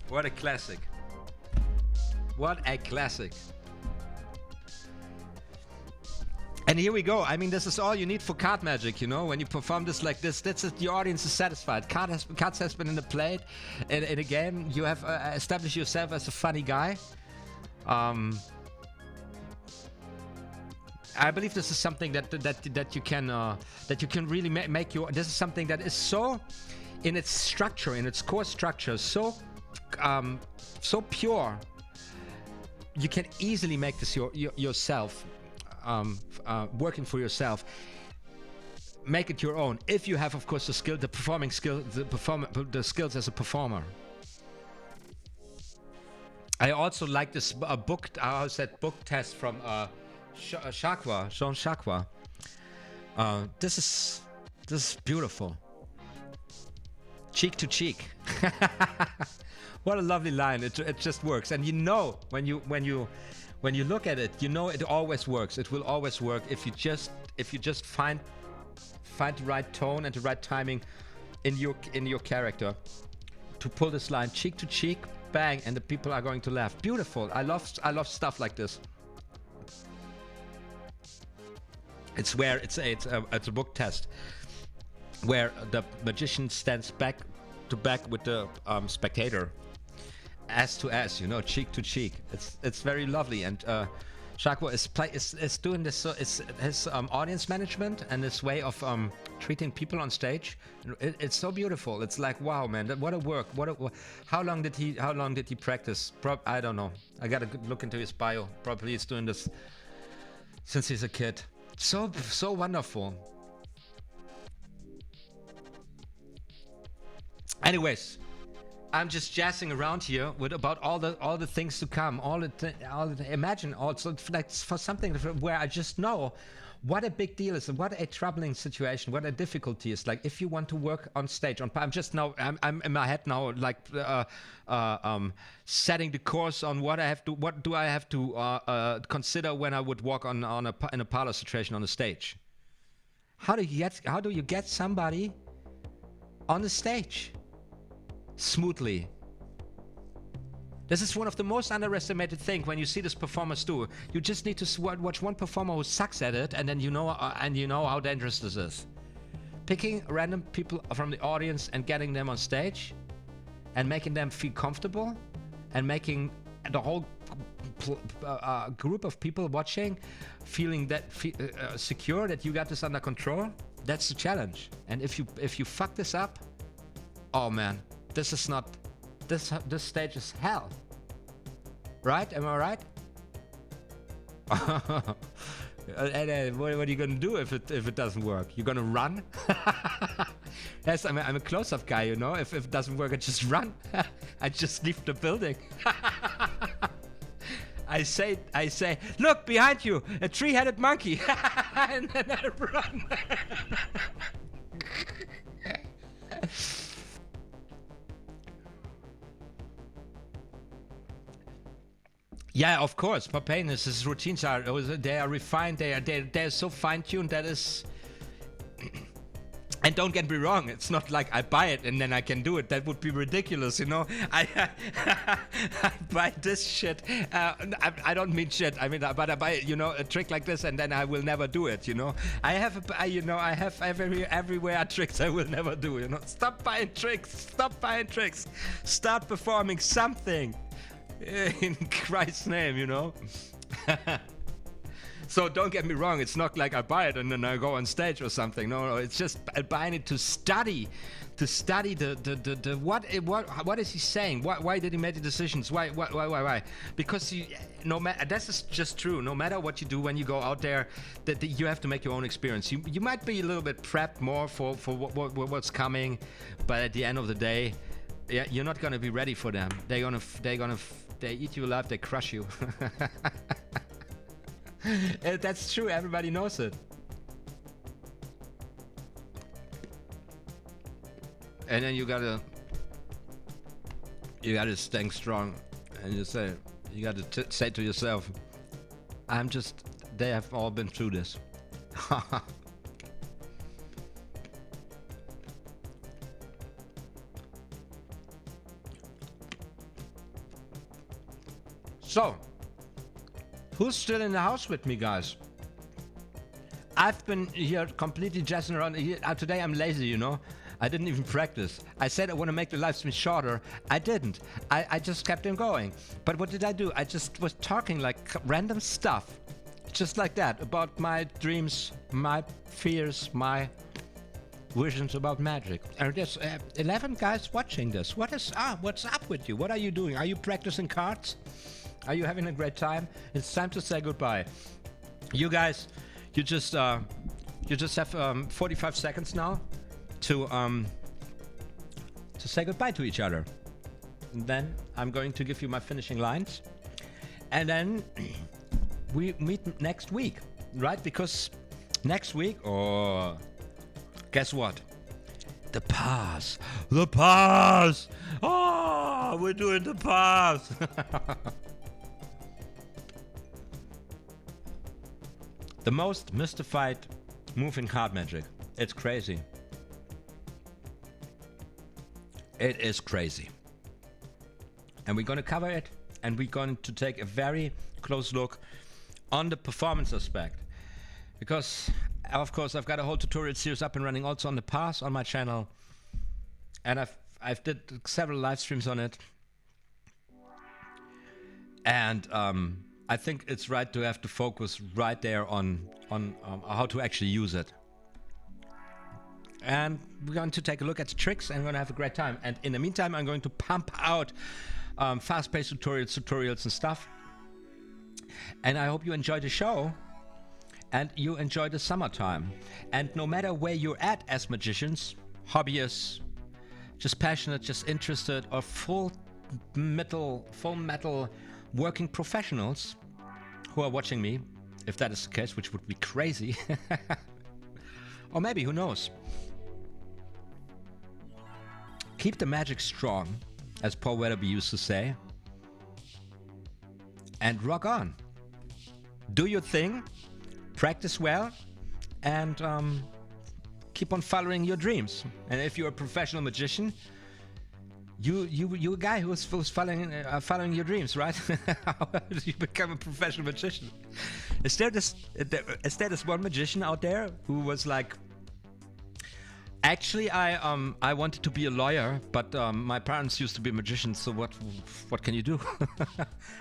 What a classic. What a classic. And here we go. I mean, this is all you need for card magic, you know? When you perform this like this, that's it, the audience is satisfied. Cards has been in the plate. In a game, you have established yourself as a funny guy. I believe this is something that you can really make your. This is something that is so, in its structure, in its core structure, so pure. You can easily make this yourself, working for yourself. Make it your own if you have, of course, the skill, the performing skill, the skills as a performer. I also like this book. How's that book test from? Jean Chakwa. This is beautiful. Cheek to cheek. What a lovely line. It just works. And you know, when you look at it, you know it always works. It will always work if you just find the right tone and the right timing in your character to pull this line cheek to cheek, bang, and the people are going to laugh. Beautiful. I love stuff like this. It's where it's a book test where the magician stands back to back with the spectator, ass to ass, you know, cheek to cheek. It's very lovely, and Chakwa is doing this. So it's his audience management and his way of treating people on stage. It's so beautiful. It's like, wow, man, what a work. How long did he practice? I don't know. I gotta look into his bio. Probably he's doing this since he's a kid. So wonderful. Anyways, I'm just jazzing around here with about all the things to come. Imagine also like for something where I just know what a big deal is and what a troubling situation, what a difficulty is. Like if you want to work on stage, I'm in my head now, like setting the course on what do I have to consider when I would walk in a parlor situation on the stage. How do you get somebody on the stage smoothly? This is one of the most underestimated things when you see this performers do. You just need to watch one performer who sucks at it, and then you know how dangerous this is. Picking random people from the audience and getting them on stage, and making them feel comfortable, and making the whole group of people watching feeling secure that you got this under control. That's the challenge. And if you fuck this up, oh man, this stage is hell. Right? Am I right? And what are you gonna do if it doesn't work? You're gonna run? Yes, I'm a close-up guy, you know. If it doesn't work, I just run. I just leave the building. I say, look behind you, a three-headed monkey, and then I run. Yeah, of course. Papanis, his routines they are refined. They are so fine-tuned that is. And don't get me wrong, it's not like I buy it and then I can do it. That would be ridiculous, you know. I buy this shit. I don't mean shit. I mean, but I buy, you know, a trick like this and then I will never do it, you know. I have everywhere tricks I will never do, you know. Stop buying tricks. Stop buying tricks. Start performing something. In Christ's name, you know. So don't get me wrong, it's not like I buy it and then I go on stage or something. No, it's just buying it to study the what is he saying? Why did he make the decisions? Why? Because no matter, this is just true. No matter what you do when you go out there, that you have to make your own experience. You might be a little bit prepped more for what's coming, but at the end of the day, yeah, you're not gonna be ready for them. They eat you alive. They crush you. That's true, everybody knows it. And then you gotta stay strong, and you gotta say to yourself, they have all been through this. So, who's still in the house with me, guys? I've been here completely jazzing around. Today I'm lazy, you know. I didn't even practice. I said I want to make the live stream shorter. I didn't. I just kept on going. But what did I do? I just was talking like random stuff. Just like that. About my dreams, my fears, my visions about magic. And there's 11 guys watching this. What's up with you? What are you doing? Are you practicing cards? Are you having a great time? It's time to say goodbye. You guys, you just have 45 seconds now to say goodbye to each other. And then I'm going to give you my finishing lines, and then we meet next week, right? Because next week, guess what? The pass. Oh, we're doing the pass. The most mystified move in card magic. It's crazy. It is crazy. And we're going to cover it, and we're going to take a very close look on the performance aspect. Because, of course, I've got a whole tutorial series up and running also on the pass on my channel. And I've did several live streams on it. And I think it's right to have to focus right there on how to actually use it. And we're going to take a look at the tricks, and we're going to have a great time. And in the meantime, I'm going to pump out fast-paced tutorials and stuff. And I hope you enjoy the show, and you enjoy the summertime. And no matter where you're at as magicians, hobbyists, just passionate, just interested, or full metal working professionals who are watching me, if that is the case, which would be crazy. Or maybe, who knows? Keep the magic strong, as Paul Weatherby used to say, and rock on. Do your thing, practice well, and keep on following your dreams. And if you're a professional magician, you're a guy who's following your dreams, right? How did you become a professional magician? Is there this one magician out there who was like, actually, I wanted to be a lawyer, but my parents used to be magicians, so what can you do?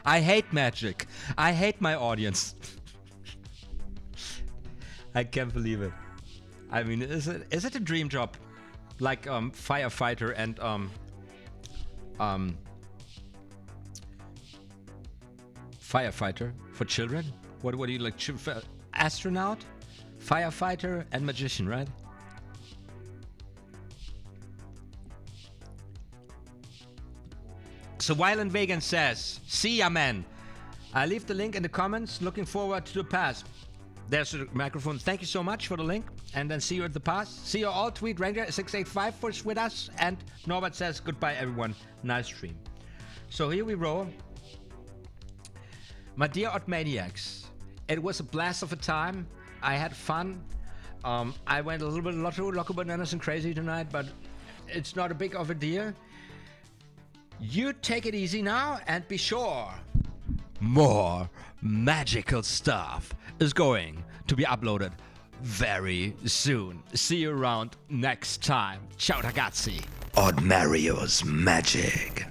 I hate magic. I hate my audience. I can't believe it. I mean, is it a dream job, like firefighter and firefighter for children? What do you like? Astronaut, firefighter, and magician, right? So Violent Vegan says, see ya, man. I leave the link in the comments. Looking forward to the pass. There's the microphone. Thank you so much for the link. And then see you at the pass. See you all. Tweet Ranger 685 for with us. And Norbert says, goodbye, everyone. Nice stream. So here we roll. My dear OTHMARIUS, it was a blast of a time. I had fun. I went a little bit loco bananas and crazy tonight, but it's not a big of a deal. You take it easy now and be sure more magical stuff is going to be uploaded very soon. See you around next time. Ciao ragazzi. OTHMARIUS MAGIC.